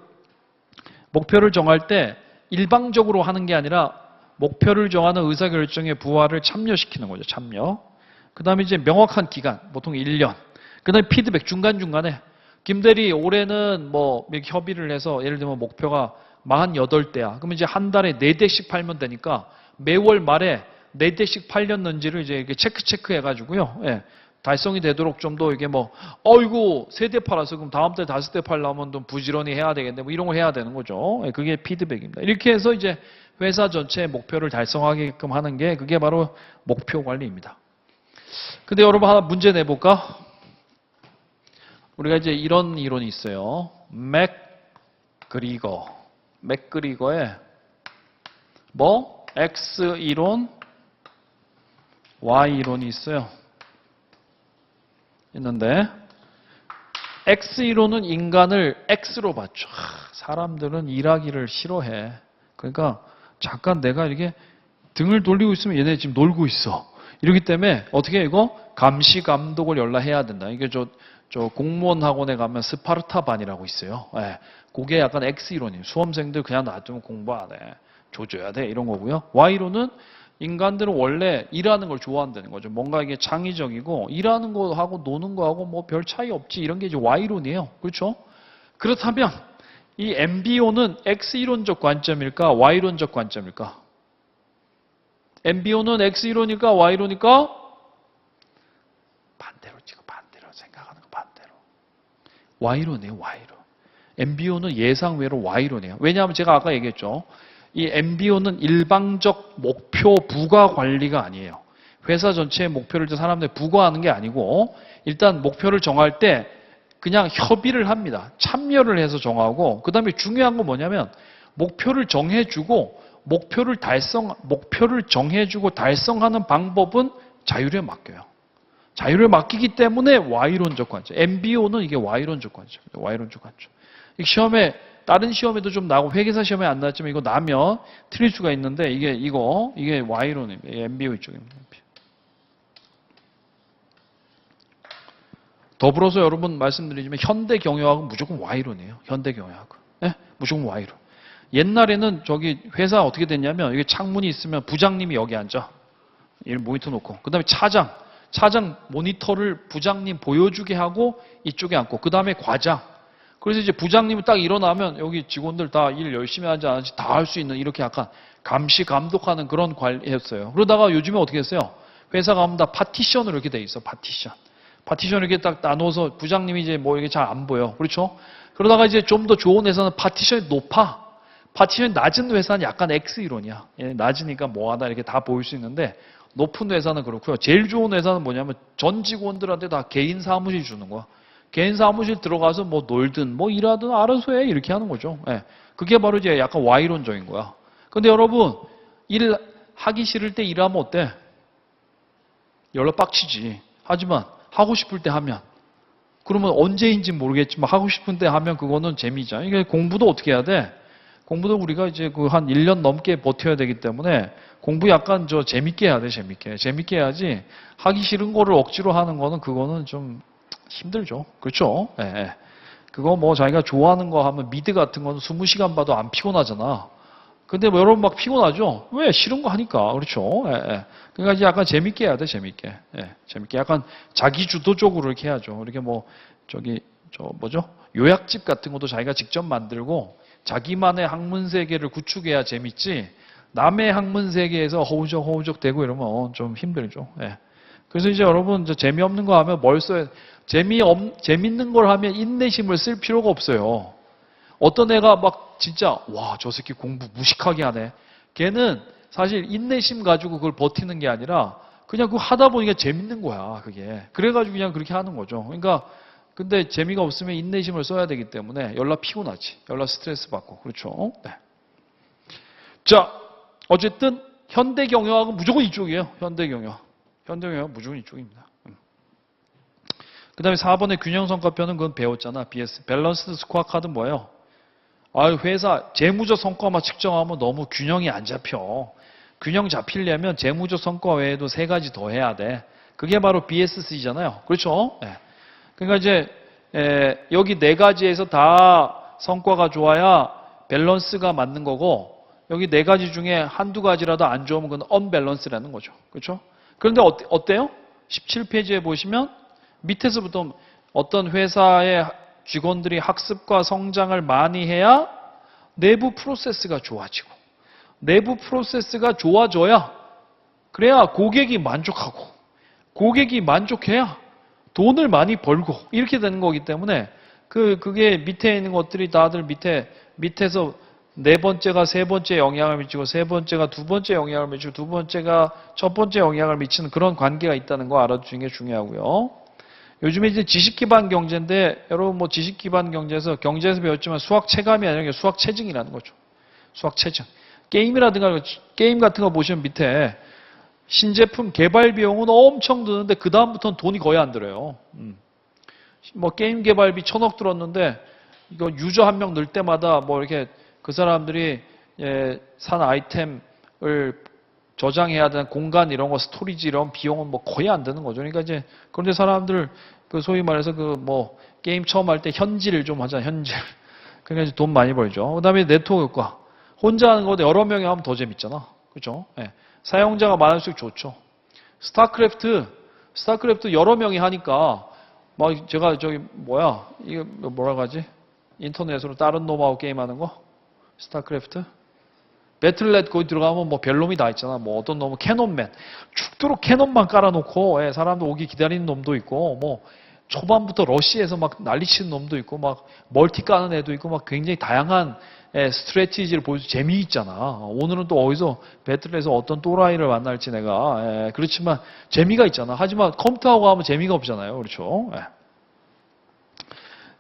Speaker 1: 정할 때 일방적으로 하는 게 아니라 목표를 정하는 의사결정의 부활을 참여시키는 거죠. 참여. 그 다음에 이제 명확한 기간, 보통 1년. 그 다음에 피드백, 중간중간에. 김대리, 올해는 뭐, 이렇게 협의를 해서, 예를 들면 목표가 48대야. 그러면 이제 한 달에 4대씩 팔면 되니까, 매월 말에 4대씩 팔렸는지를 이제 이렇게 체크 해가지고요. 예. 달성이 되도록 좀 더 이게 뭐, 어이구, 3대 팔아서 그럼 다음 달에 5대 팔려면 좀 부지런히 해야 되겠네. 뭐 이런 걸 해야 되는 거죠. 예. 그게 피드백입니다. 이렇게 해서 이제 회사 전체의 목표를 달성하게끔 하는 게 그게 바로 목표 관리입니다. 근데 여러분 하나 문제 내볼까? 우리가 이제 이런 이론이 있어요. 맥그리거의 뭐? X 이론, Y 이론이 있어요. 있는데 X 이론은 인간을 X로 봤죠. 사람들은 일하기를 싫어해. 그러니까 잠깐 내가 이렇게 등을 돌리고 있으면 얘네 지금 놀고 있어. 이러기 때문에 어떻게 이거 감시 감독을 연락해야 된다. 이게 저 공무원 학원에 가면 스파르타반이라고 있어요. 예. 그게 약간 X 이론이에요. 수험생들 그냥 놔두면 공부 안 해. 조져야 돼. 이런 거고요. Y 이론은 인간들은 원래 일하는 걸 좋아한다는 거죠. 뭔가 이게 창의적이고 일하는 거 하고 노는 거 하고 뭐 별 차이 없지. 이런 게 이제 Y 이론이에요. 그렇죠? 그렇다면 이 MBO는 X 이론적 관점일까? Y 이론적 관점일까? MBO는 X이론일까? Y이론일까? 반대로 생각하는 거 반대로. Y이론이에요. Y이론. MBO는 예상외로 Y이론이에요. 왜냐하면 제가 아까 얘기했죠. 이 MBO는 일방적 목표 부과 관리가 아니에요. 회사 전체의 목표를 사람들이 부과하는 게 아니고 일단 목표를 정할 때 그냥 협의를 합니다. 참여를 해서 정하고 그 다음에 중요한 건 뭐냐면 목표를 정해주고 목표를 정해주고 달성하는 방법은 자율에 맡겨요. 자율에 맡기기 때문에 Y론적 관점. MBO는 이게 Y론적 관점이에요. Y론적 관점. 시험에, 다른 시험에도 좀 나오고 회계사 시험에 안 나왔지만 이거 나면 틀릴 수가 있는데 이게 Y론입니다. MBO 이쪽입니다. 더불어서 여러분 말씀드리지만 현대경영학은 무조건 Y론이에요. 현대경영학은. 네? 무조건 Y론. 옛날에는 저기 회사 어떻게 됐냐면 이게 창문이 있으면 부장님이 여기 앉아. 이 모니터 놓고. 그 다음에 차장 모니터를 부장님 보여주게 하고 이쪽에 앉고. 그 다음에 과장. 그래서 이제 부장님이 딱 일어나면 여기 직원들 다 일 열심히 하지 않은지 다 할 수 있는 이렇게 약간 감시 감독하는 그런 관리였어요. 그러다가 요즘에 어떻게 했어요? 회사 가면 다 파티션으로 이렇게 돼 있어. 파티션 이렇게 딱 나눠서 부장님이 이제 뭐 이게 잘 안 보여. 그렇죠? 그러다가 이제 좀 더 좋은 회사는 파티션이 높아. 파티션이 낮은 회사는 약간 X이론이야. 낮으니까 뭐하다 이렇게 다 보일 수 있는데 높은 회사는 그렇고요. 제일 좋은 회사는 뭐냐면 전 직원들한테 다 개인 사무실 주는 거야. 개인 사무실 들어가서 뭐 놀든 뭐 일하든 알아서 해 이렇게 하는 거죠. 그게 바로 이제 약간 Y론적인 거야. 근데 여러분 일 하기 싫을 때 일하면 어때? 연락 빡치지. 하지만 하고 싶을 때 하면 그러면 언제인지 모르겠지만 하고 싶은 때 하면 그거는 재미잖아. 이게 공부도 어떻게 해야 돼? 공부도 우리가 이제 그 한 1년 넘게 버텨야 되기 때문에 공부 약간 재밌게 해야 돼, 재밌게. 재밌게 해야지 하기 싫은 거를 억지로 하는 거는 그거는 좀 힘들죠. 그렇죠? 예, 예. 그거 뭐 자기가 좋아하는 거 하면 미드 같은 거는 20시간 봐도 안 피곤하잖아. 근데 뭐 여러분 막 피곤하죠? 왜? 싫은 거 하니까. 그렇죠? 예, 예. 그러니까 이제 약간 재밌게 해야 돼, 재밌게. 예, 재밌게. 약간 자기 주도적으로 이렇게 해야죠. 이렇게 뭐, 요약집 같은 것도 자기가 직접 만들고 자기만의 학문 세계를 구축해야 재밌지 남의 학문 세계에서 허우적허우적 되고 이러면 좀 힘들죠. 예. 그래서 이제 여러분 재미없는 거 하면 뭘 써야 재밌는 걸 하면 인내심을 쓸 필요가 없어요. 어떤 애가 막 진짜 와, 저 새끼 공부 무식하게 하네. 걔는 사실 인내심 가지고 그걸 버티는 게 아니라 그냥 그거 하다 보니까 재밌는 거야, 그게. 그래가지고 그냥 그렇게 하는 거죠. 그러니까 근데 재미가 없으면 인내심을 써야 되기 때문에 연락 피곤하지. 연락 스트레스 받고. 그렇죠? 네. 자, 어쨌든 현대경영학은 무조건 이쪽이에요. 현대경영학. 현대경영학은 무조건 이쪽입니다. 그 다음에 4번의 균형성과표는 그건 배웠잖아. BS. 밸런스드 스코어 카드는 뭐예요? 회사 재무적 성과만 측정하면 너무 균형이 안 잡혀. 균형 잡히려면 재무적 성과 외에도 3가지 더 해야 돼. 그게 바로 BSC잖아요. 그렇죠? 네. 그러니까 이제 여기 4가지에서 다 성과가 좋아야 밸런스가 맞는 거고 여기 4가지 중에 한두 가지라도 안 좋으면 그건 언밸런스라는 거죠. 그렇죠? 그런데 어때요? 17페이지에 보시면 밑에서부터 어떤 회사의 직원들이 학습과 성장을 많이 해야 내부 프로세스가 좋아지고 내부 프로세스가 좋아져야 그래야 고객이 만족하고 고객이 만족해야 돈을 많이 벌고 이렇게 되는 거기 때문에 그게 밑에 있는 것들이 다들 밑에서 4번째가 3번째 영향을 미치고 3번째가 2번째 영향을 미치고 2번째가 첫 번째 영향을 미치는 그런 관계가 있다는 거 알아두는 게 중요하고요. 요즘에 이제 지식기반 경제인데 여러분 뭐 지식기반 경제에서 배웠지만 수학 체감이 아니라 수학 체증이라는 거죠. 수학 체증. 게임이라든가 게임 같은 거 보시면 밑에 신제품 개발 비용은 엄청 드는데 그 다음부터는 돈이 거의 안 들어요. 뭐 게임 개발비 1,000억 들었는데 이거 유저 한 명 늘 때마다 뭐 이렇게 그 사람들이 산 아이템을 저장해야 되는 공간 이런 거 스토리지 이런 비용은 뭐 거의 안 드는 거죠. 그러니까 이제 그런데 사람들 그 소위 말해서 그 뭐 게임 처음 할 때 현질 좀 하잖아. 현질. 그러니까 이제 돈 많이 벌죠. 그다음에 네트워크 효과. 혼자 하는 거보다 여러 명이 하면 더 재밌잖아. 그렇죠? 예. 사용자가 많을수록 좋죠. 스타크래프트 여러 명이 하니까 막 제가 이게 뭐라고 하지? 인터넷으로 다른 놈하고 게임하는 거? 스타크래프트? 배틀넷 거기 들어가면 뭐 별놈이 다 있잖아. 뭐 어떤 놈은 캐논맨. 죽도록 캐논만 깔아놓고 사람들 오기 기다리는 놈도 있고 뭐 초반부터 러시에서 막 난리치는 놈도 있고 막 멀티 까는 애도 있고 막 굉장히 다양한 스트래티지를 보여서 재미있잖아. 오늘은 또 어디서 배틀에서 어떤 또라이를 만날지 내가 그렇지만 재미가 있잖아. 하지만 컴퓨터하고 하면 재미가 없잖아요. 그렇죠?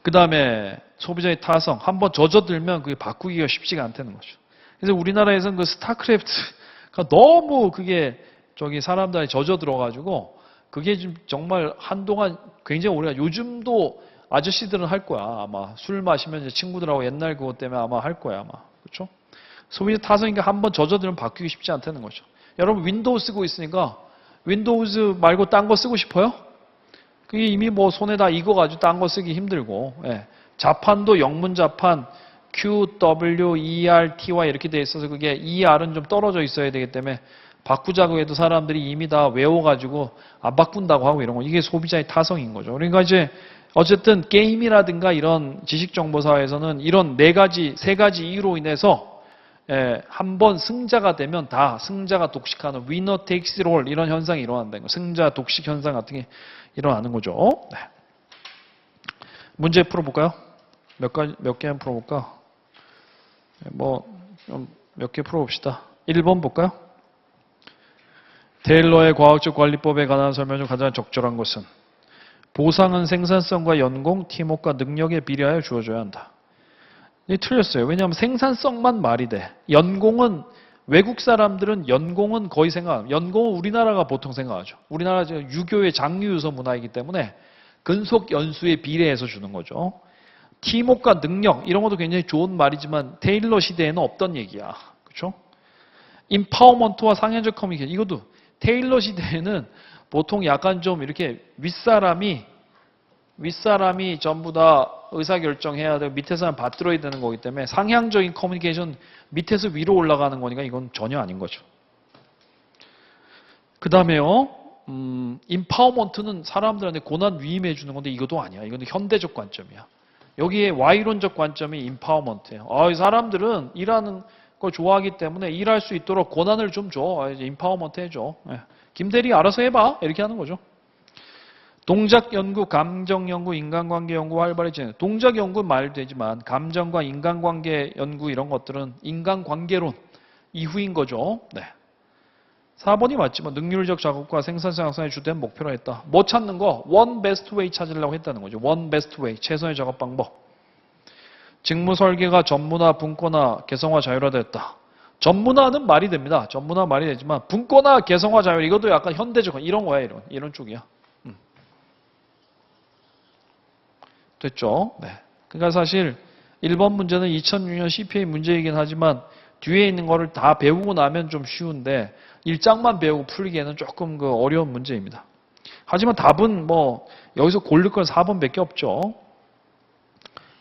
Speaker 1: 그 다음에 소비자의 타성. 한번 젖어들면 그게 바꾸기가 쉽지가 않다는 거죠. 그래서 우리나라에서는 그 스타크래프트가 너무 그게 사람들이 젖어들어가지고 그게 좀 정말 한동안 굉장히 오래 요즘도 아저씨들은 할 거야. 아마 술 마시면 이제 친구들하고 옛날 그것 때문에 아마 할 거야. 아마. 그렇죠? 소비자 타성이니까 한번 젖어들면 바뀌기 쉽지 않다는 거죠. 여러분 윈도우 쓰고 있으니까 윈도우즈 말고 딴 거 쓰고 싶어요? 그게 이미 뭐 손에다 익어가지고 딴 거 쓰기 힘들고 자판도 영문 자판 Q, W, E, R, T, Y 이렇게 돼 있어서 그게 ER은 좀 떨어져 있어야 되기 때문에 바꾸자고 해도 사람들이 이미 다 외워가지고 안 바꾼다고 하고 이런 거. 이게 소비자의 타성인 거죠. 그러니까 이제 어쨌든 게임이라든가 이런 지식정보사에서는 이런 3가지 이유로 인해서 한번 승자가 되면 다 승자가 독식하는 winner takes it all 이런 현상이 일어난다는 거. 승자 독식 현상 같은 게 일어나는 거죠. 네. 문제 풀어볼까요? 몇 개 한번 풀어볼까? 몇 개 풀어봅시다. 1번 볼까요? 테일러의 과학적 관리법에 관한 설명 중 가장 적절한 것은 보상은 생산성과 연공, 팀워크와 능력에 비례하여 주어져야 한다. 이게 틀렸어요. 왜냐하면 생산성만 말이 돼. 연공은 외국 사람들은 연공은 거의 연공은 우리나라가 보통 생각하죠. 우리나라 유교의 장유유서 문화이기 때문에 근속 연수에 비례해서 주는 거죠. 팀워크와 능력 이런 것도 굉장히 좋은 말이지만 테일러 시대에는 없던 얘기야. 그렇죠? 임파워먼트와 상향적 커뮤니케이션 이것도 테일러 시대에는 보통 약간 좀 이렇게 윗사람이 전부 다 의사결정해야 되고 밑에 사람 받들어야 되는 거기 때문에 상향적인 커뮤니케이션 밑에서 위로 올라가는 거니까 이건 전혀 아닌 거죠. 그 다음에요. 임파워먼트는 사람들한테 고난 위임해 주는 건데 이것도 아니야. 이건 현대적 관점이야. 여기에 Y론적 관점이 임파워먼트예요. 이 사람들은 일하는 걸 좋아하기 때문에 일할 수 있도록 고난을 좀 줘. 이제 임파워먼트 해줘. 김대리 알아서 해봐. 이렇게 하는 거죠. 동작 연구, 감정 연구, 인간관계 연구 활발해지는 동작 연구 말 되지만 감정과 인간관계 연구 이런 것들은 인간관계론 이후인 거죠. 네. 4번이 맞지만 능률적 작업과 생산성 향상의 주된 목표로 했다. 뭐 찾는 거? one best way 찾으려고 했다는 거죠. one best way, 최선의 작업 방법. 직무 설계가 전문화, 분권화, 개성화, 자율화됐다. 전문화는 말이 됩니다. 전문화 말이 되지만 분권화, 개성화, 자율 이것도 약간 현대적 이런 거야. 이런 쪽이야. 됐죠? 네. 그러니까 사실 1번 문제는 2006년 CPA 문제이긴 하지만 뒤에 있는 거를 다 배우고 나면 좀 쉬운데 1장만 배우고 풀기에는 조금 그 어려운 문제입니다. 하지만 답은 뭐 여기서 고를 건 4번밖에 없죠.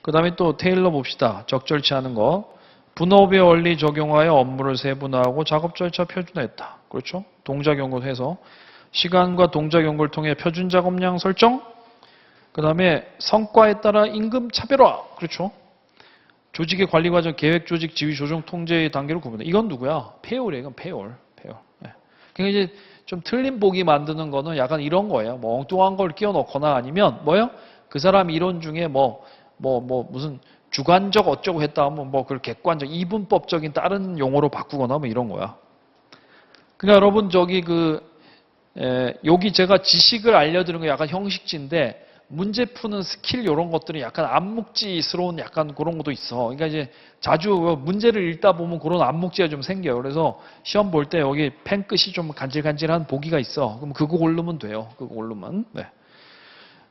Speaker 1: 그 다음에 또 테일러 봅시다. 적절치 않은 거. 분업의 원리 적용하여 업무를 세분화하고 작업 절차 표준화했다. 그렇죠? 동작 연구를 해서 시간과 동작 연구를 통해 표준 작업량 설정. 그 다음에 성과에 따라 임금 차별화. 그렇죠? 조직의 관리 과정, 계획, 조직, 지휘, 조정, 통제의 단계로 구분해. 이건 누구야? 페올이에요. 이건 페올. 네. 그러니까 이제 좀 틀린 보기 만드는 거는 약간 이런 거예요. 뭐 엉뚱한 걸 끼워 넣거나 아니면 뭐요? 그 사람 이론 중에 무슨 주관적 어쩌고 했다 하면 뭐 그걸 객관적, 이분법적인 다른 용어로 바꾸거나 뭐 이런 거야. 그러니까 여러분 여기 제가 지식을 알려드리는 거 약간 형식지인데 문제 푸는 스킬 이런 것들은 약간 암묵지스러운 약간 그런 것도 있어. 그러니까 이제 자주 문제를 읽다 보면 그런 암묵지가 좀 생겨요. 그래서 시험 볼 때 여기 펜 끝이 좀 간질간질한 보기가 있어. 그럼 그거 고르면 돼요. 그거 고르면. 네.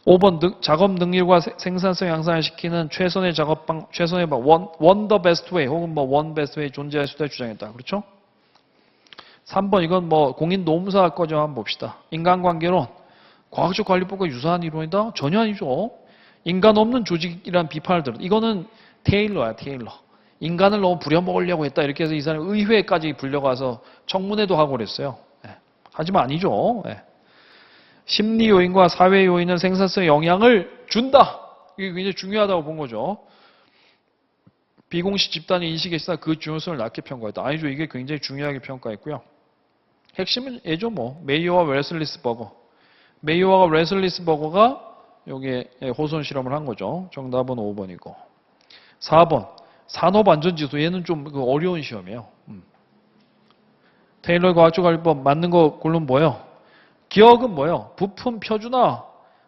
Speaker 1: 5번 작업 능률과 생산성 향상을 시키는 최선의 최선의 one the best way 혹은 뭐 one best way 존재할 수 있다 주장했다. 그렇죠? 3번 이건 뭐 공인 노무사 거죠. 한번 봅시다. 인간관계론. 과학적 관리법과 유사한 이론이다? 전혀 아니죠. 인간 없는 조직이란 비판을 들었다. 이거는 테일러야, 테일러. 인간을 너무 부려먹으려고 했다. 이렇게 해서 이 사람이 의회까지 불려가서 청문회도 하고 그랬어요. 네. 하지만 아니죠. 네. 심리 요인과 사회 요인은 생산성에 영향을 준다. 이게 굉장히 중요하다고 본 거죠. 비공식 집단의 인식에 있어 그 중요성을 낮게 평가했다. 아니죠. 이게 굉장히 중요하게 평가했고요. 핵심은 예죠 뭐. 메이어와 웨슬리스 버거. 메이어와 웨슬리스 버거가 여기에 호손 실험을 한 거죠. 정답은 5번이고. 4번. 산업안전지수. 얘는 좀 어려운 시험이에요. 테일러 과학적 관리법 맞는 거 고르면 뭐예요? 기억은 뭐예요? 부품 표준화.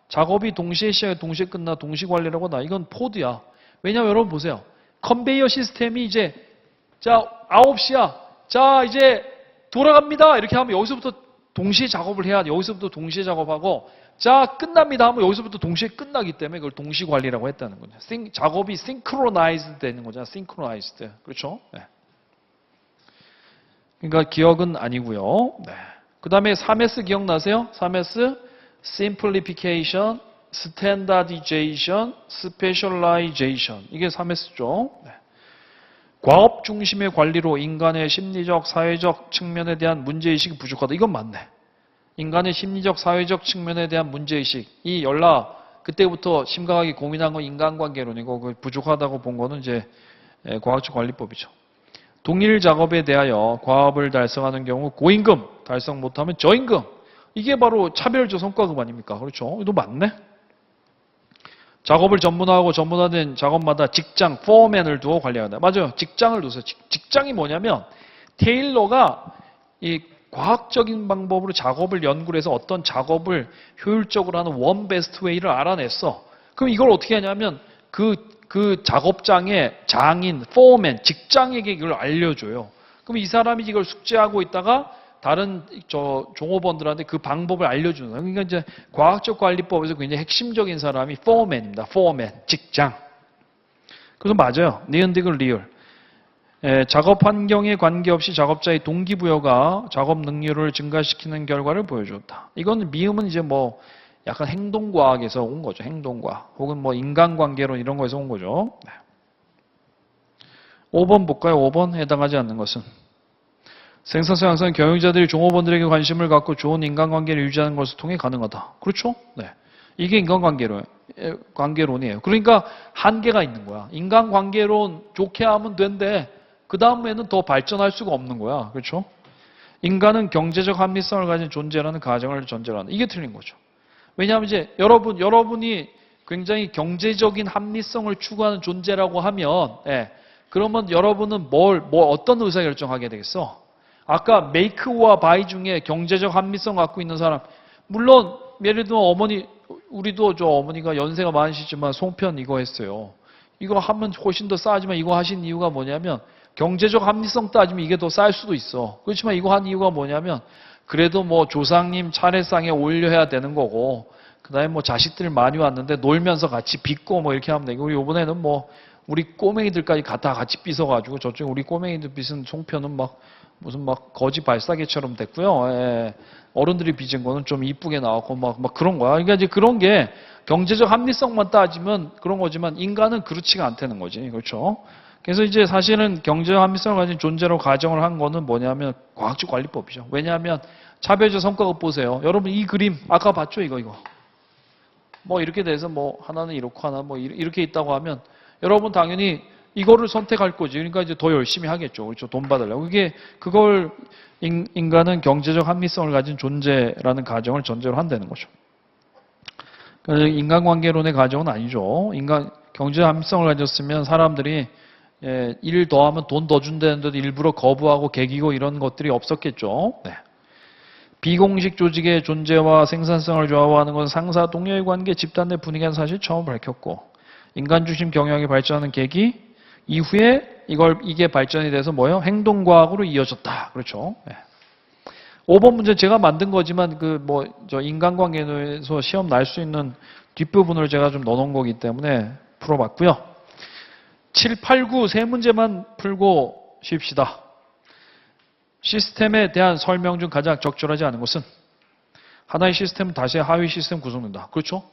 Speaker 1: 작업이 동시에 시작해 동시에 끝나 동시 관리라고 나. 이건 포드야. 왜냐면 여러분 보세요. 컨베이어 시스템이 이제 자 9시야. 자 이제 돌아갑니다. 이렇게 하면 여기서부터 동시에 작업을 해야 돼. 여기서부터 동시에 작업하고 자 끝납니다 하면 여기서부터 동시에 끝나기 때문에 그걸 동시 관리라고 했다는 거죠. 작업이 synchronized 되는 거잖아. synchronized. 그렇죠? 네. 그러니까 기억은 아니고요. 네. 그 다음에 3S 기억나세요? 3S simplification, standardization, specialization. 이게 3S죠. 네. 과업 중심의 관리로 인간의 심리적, 사회적 측면에 대한 문제의식이 부족하다. 이건 맞네. 인간의 심리적, 사회적 측면에 대한 문제의식. 이 그때부터 심각하게 고민한 건 인간관계론이고 그 부족하다고 본 거는 이제 과학적 관리법이죠. 동일 작업에 대하여 과업을 달성하는 경우 고임금, 달성 못하면 저임금. 이게 바로 차별적 성과급 아닙니까? 그렇죠? 이거 맞네. 작업을 전문화하고 전문화된 작업마다 직장, 포맨을 두어 관리한다. 맞아요. 직장을 두세요. 직장이 뭐냐면 테일러가 이 과학적인 방법으로 작업을 연구를 해서 어떤 작업을 효율적으로 하는 원 베스트 웨이를 알아냈어. 그럼 이걸 어떻게 하냐면 그 작업장의 장인, 포맨, 직장에게 이걸 알려줘요. 그럼 이 사람이 이걸 숙지하고 있다가 다른 종업원들한테 그 방법을 알려주는 거예요. 그러니까 이제 과학적 관리법에서 굉장히 핵심적인 사람이 포맨입니다. 포맨, 직장. 그래서 맞아요. 니은디귿 리을. 작업 환경에 관계없이 작업자의 동기부여가 작업 능률을 증가시키는 결과를 보여줬다. 이건 미음은 이제 뭐 약간 행동과학에서 온 거죠. 행동과학. 혹은 뭐 인간관계론 이런 거에서 온 거죠. 5번 볼까요? 5번 해당하지 않는 것은. 생산성 향상은 경영자들이 종업원들에게 관심을 갖고 좋은 인간관계를 유지하는 것을 통해 가능하다. 그렇죠? 네. 이게 관계론이에요. 그러니까 한계가 있는 거야. 인간관계론 좋게 하면 된대. 그 다음에는 더 발전할 수가 없는 거야. 그렇죠? 인간은 경제적 합리성을 가진 존재라는 가정을 전제로 한다. 이게 틀린 거죠. 왜냐하면 이제 여러분이 굉장히 경제적인 합리성을 추구하는 존재라고 하면, 그러면 여러분은 어떤 의사결정하게 되겠어? 아까 메이크와 바이 중에 경제적 합리성 갖고 있는 사람, 물론 예를 들면 우리도 저 어머니가 연세가 많으시지만 송편 이거 했어요. 이거 하면 훨씬 더 싸지만 이거 하신 이유가 뭐냐면 경제적 합리성 따지면 이게 더 쌀 수도 있어. 그렇지만 이거 한 이유가 뭐냐면 그래도 뭐 조상님 차례상에 올려야 되는 거고 그다음에 뭐 자식들 많이 왔는데 놀면서 같이 빚고 뭐 이렇게 하면 되고 우리 이번에는 뭐 우리 꼬맹이들까지 다 같이 빚어가지고 저쪽 우리 꼬맹이들 빚은 송편은 무슨 거지 발사계처럼 됐고요. 어른들이 빚은 거는 좀 이쁘게 나왔고 막 그런 거야. 그러니까 이제 그런 게 경제적 합리성만 따지면 그런 거지만 인간은 그렇지가 않다는 거지. 그렇죠? 그래서 이제 사실은 경제적 합리성을 가진 존재로 가정을 한 거는 뭐냐면 과학적 관리법이죠. 왜냐하면 차별적 성과급 보세요. 여러분 이 그림 아까 봤죠? 이거. 뭐 이렇게 돼서 뭐 하나는 이렇고 하나 뭐 이렇게 있다고 하면 여러분 당연히 이거를 선택할 거지. 그러니까 이제 더 열심히 하겠죠. 그렇죠? 돈 받으려고. 그걸 인간은 경제적 합리성을 가진 존재라는 가정을 전제로 한다는 거죠. 인간관계론의 가정은 아니죠. 경제적 합리성을 가졌으면 사람들이 일 더 하면 돈 더 준다는데도 일부러 거부하고 개기고 이런 것들이 없었겠죠. 네. 비공식 조직의 존재와 생산성을 좌우하는 것은 상사 동료의 관계, 집단 내 분위기라는 사실 처음 밝혔고 인간 중심 경영이 발전하는 계기 이후에 이게 발전이 돼서 뭐예요? 행동과학으로 이어졌다. 그렇죠. 네. 5번 문제 제가 만든 거지만 저 인간관계에서 시험 날 수 있는 뒷부분을 제가 좀 넣어놓은 거기 때문에 풀어봤고요. 7, 8, 9 세 문제만 풀고 쉽시다. 시스템에 대한 설명 중 가장 적절하지 않은 것은 하나의 시스템은 다시 하위 시스템 구성된다. 그렇죠?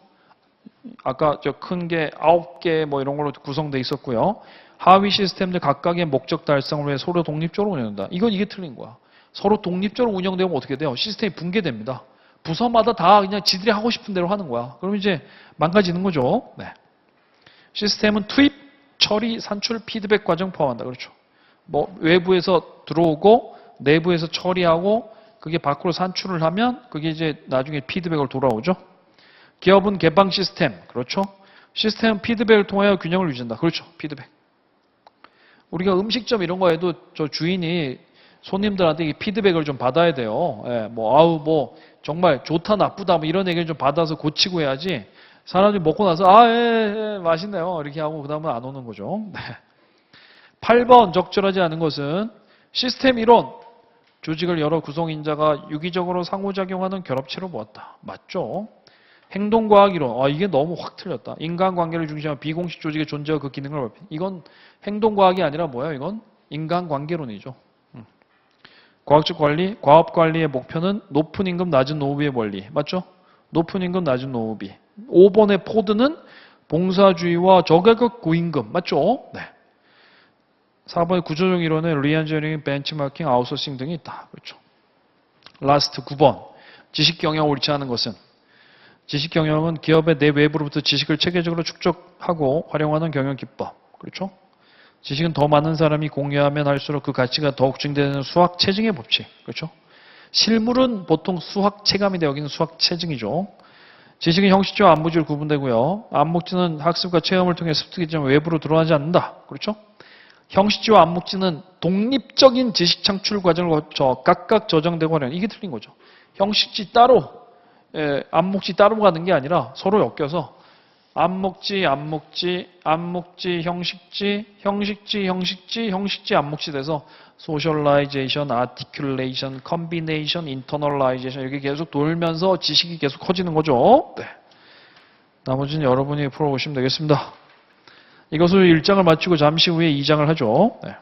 Speaker 1: 아까 저 큰 게 9개 뭐 이런 걸로 구성되어 있었고요. 하위 시스템들 각각의 목적 달성을 위해 서로 독립적으로 운영된다. 이게 틀린 거야. 서로 독립적으로 운영되면 어떻게 돼요? 시스템이 붕괴됩니다. 부서마다 다 그냥 지들이 하고 싶은 대로 하는 거야. 그럼 이제 망가지는 거죠. 네. 시스템은 투입, 처리, 산출, 피드백 과정 포함한다. 그렇죠. 뭐 외부에서 들어오고 내부에서 처리하고 그게 밖으로 산출을 하면 그게 이제 나중에 피드백으로 돌아오죠. 기업은 개방 시스템. 그렇죠. 시스템은 피드백을 통하여 균형을 유지한다. 그렇죠. 피드백. 우리가 음식점 이런 거에도 저 주인이 손님들한테 피드백을 좀 받아야 돼요. 정말 좋다 나쁘다 뭐 이런 얘기를 좀 받아서 고치고 해야지. 사람들이 먹고 나서 맛있네요 이렇게 하고 그 다음은 안 오는 거죠. 네. 8번 적절하지 않은 것은 시스템 이론 조직을 여러 구성인자가 유기적으로 상호작용하는 결합체로 보았다. 맞죠? 행동과학 이론 이게 너무 확 틀렸다. 인간관계를 중심한 비공식 조직의 존재와 그 기능을 넓힌 이건 행동과학이 아니라 뭐야 이건 인간관계론이죠. 과학적 관리, 과업관리의 목표는 높은 임금, 낮은 노후비의 원리. 맞죠? 높은 임금, 낮은 노후비. 5번의 포드는 봉사주의와 저가격 고임금. 맞죠? 네. 4번의 구조적 이론은 리엔저닝, 벤치마킹, 아웃소싱 등이 있다. 그렇죠. 라스트 9번. 지식경영 옳지 않은 것은 지식경영은 기업의 내외부로부터 지식을 체계적으로 축적하고 활용하는 경영 기법. 그렇죠? 지식은 더 많은 사람이 공유하면 할수록 그 가치가 더욱 증대되는 수학 체증의 법칙. 그렇죠? 실물은 보통 수학 체감이 되어 여기는 수학 체증이죠. 지식은 형식지와 암묵지로 구분되고요. 암묵지는 학습과 체험을 통해 습득이지만 외부로 들어가지 않는다. 그렇죠? 형식지와 암묵지는 독립적인 지식 창출 과정을 거쳐 각각 저장되고 하는 이게 틀린 거죠. 형식지 따로, 암묵지 따로 가는 게 아니라 서로 엮여서 암묵지, 형식지, 암묵지 돼서 소셜라이제이션, 아티큘레이션, 컴비네이션, 인터널라이제이션 이렇게 계속 돌면서 지식이 계속 커지는 거죠. 네. 나머지는 여러분이 풀어보시면 되겠습니다. 이것으로 1장을 마치고 잠시 후에 2장을 하죠. 네.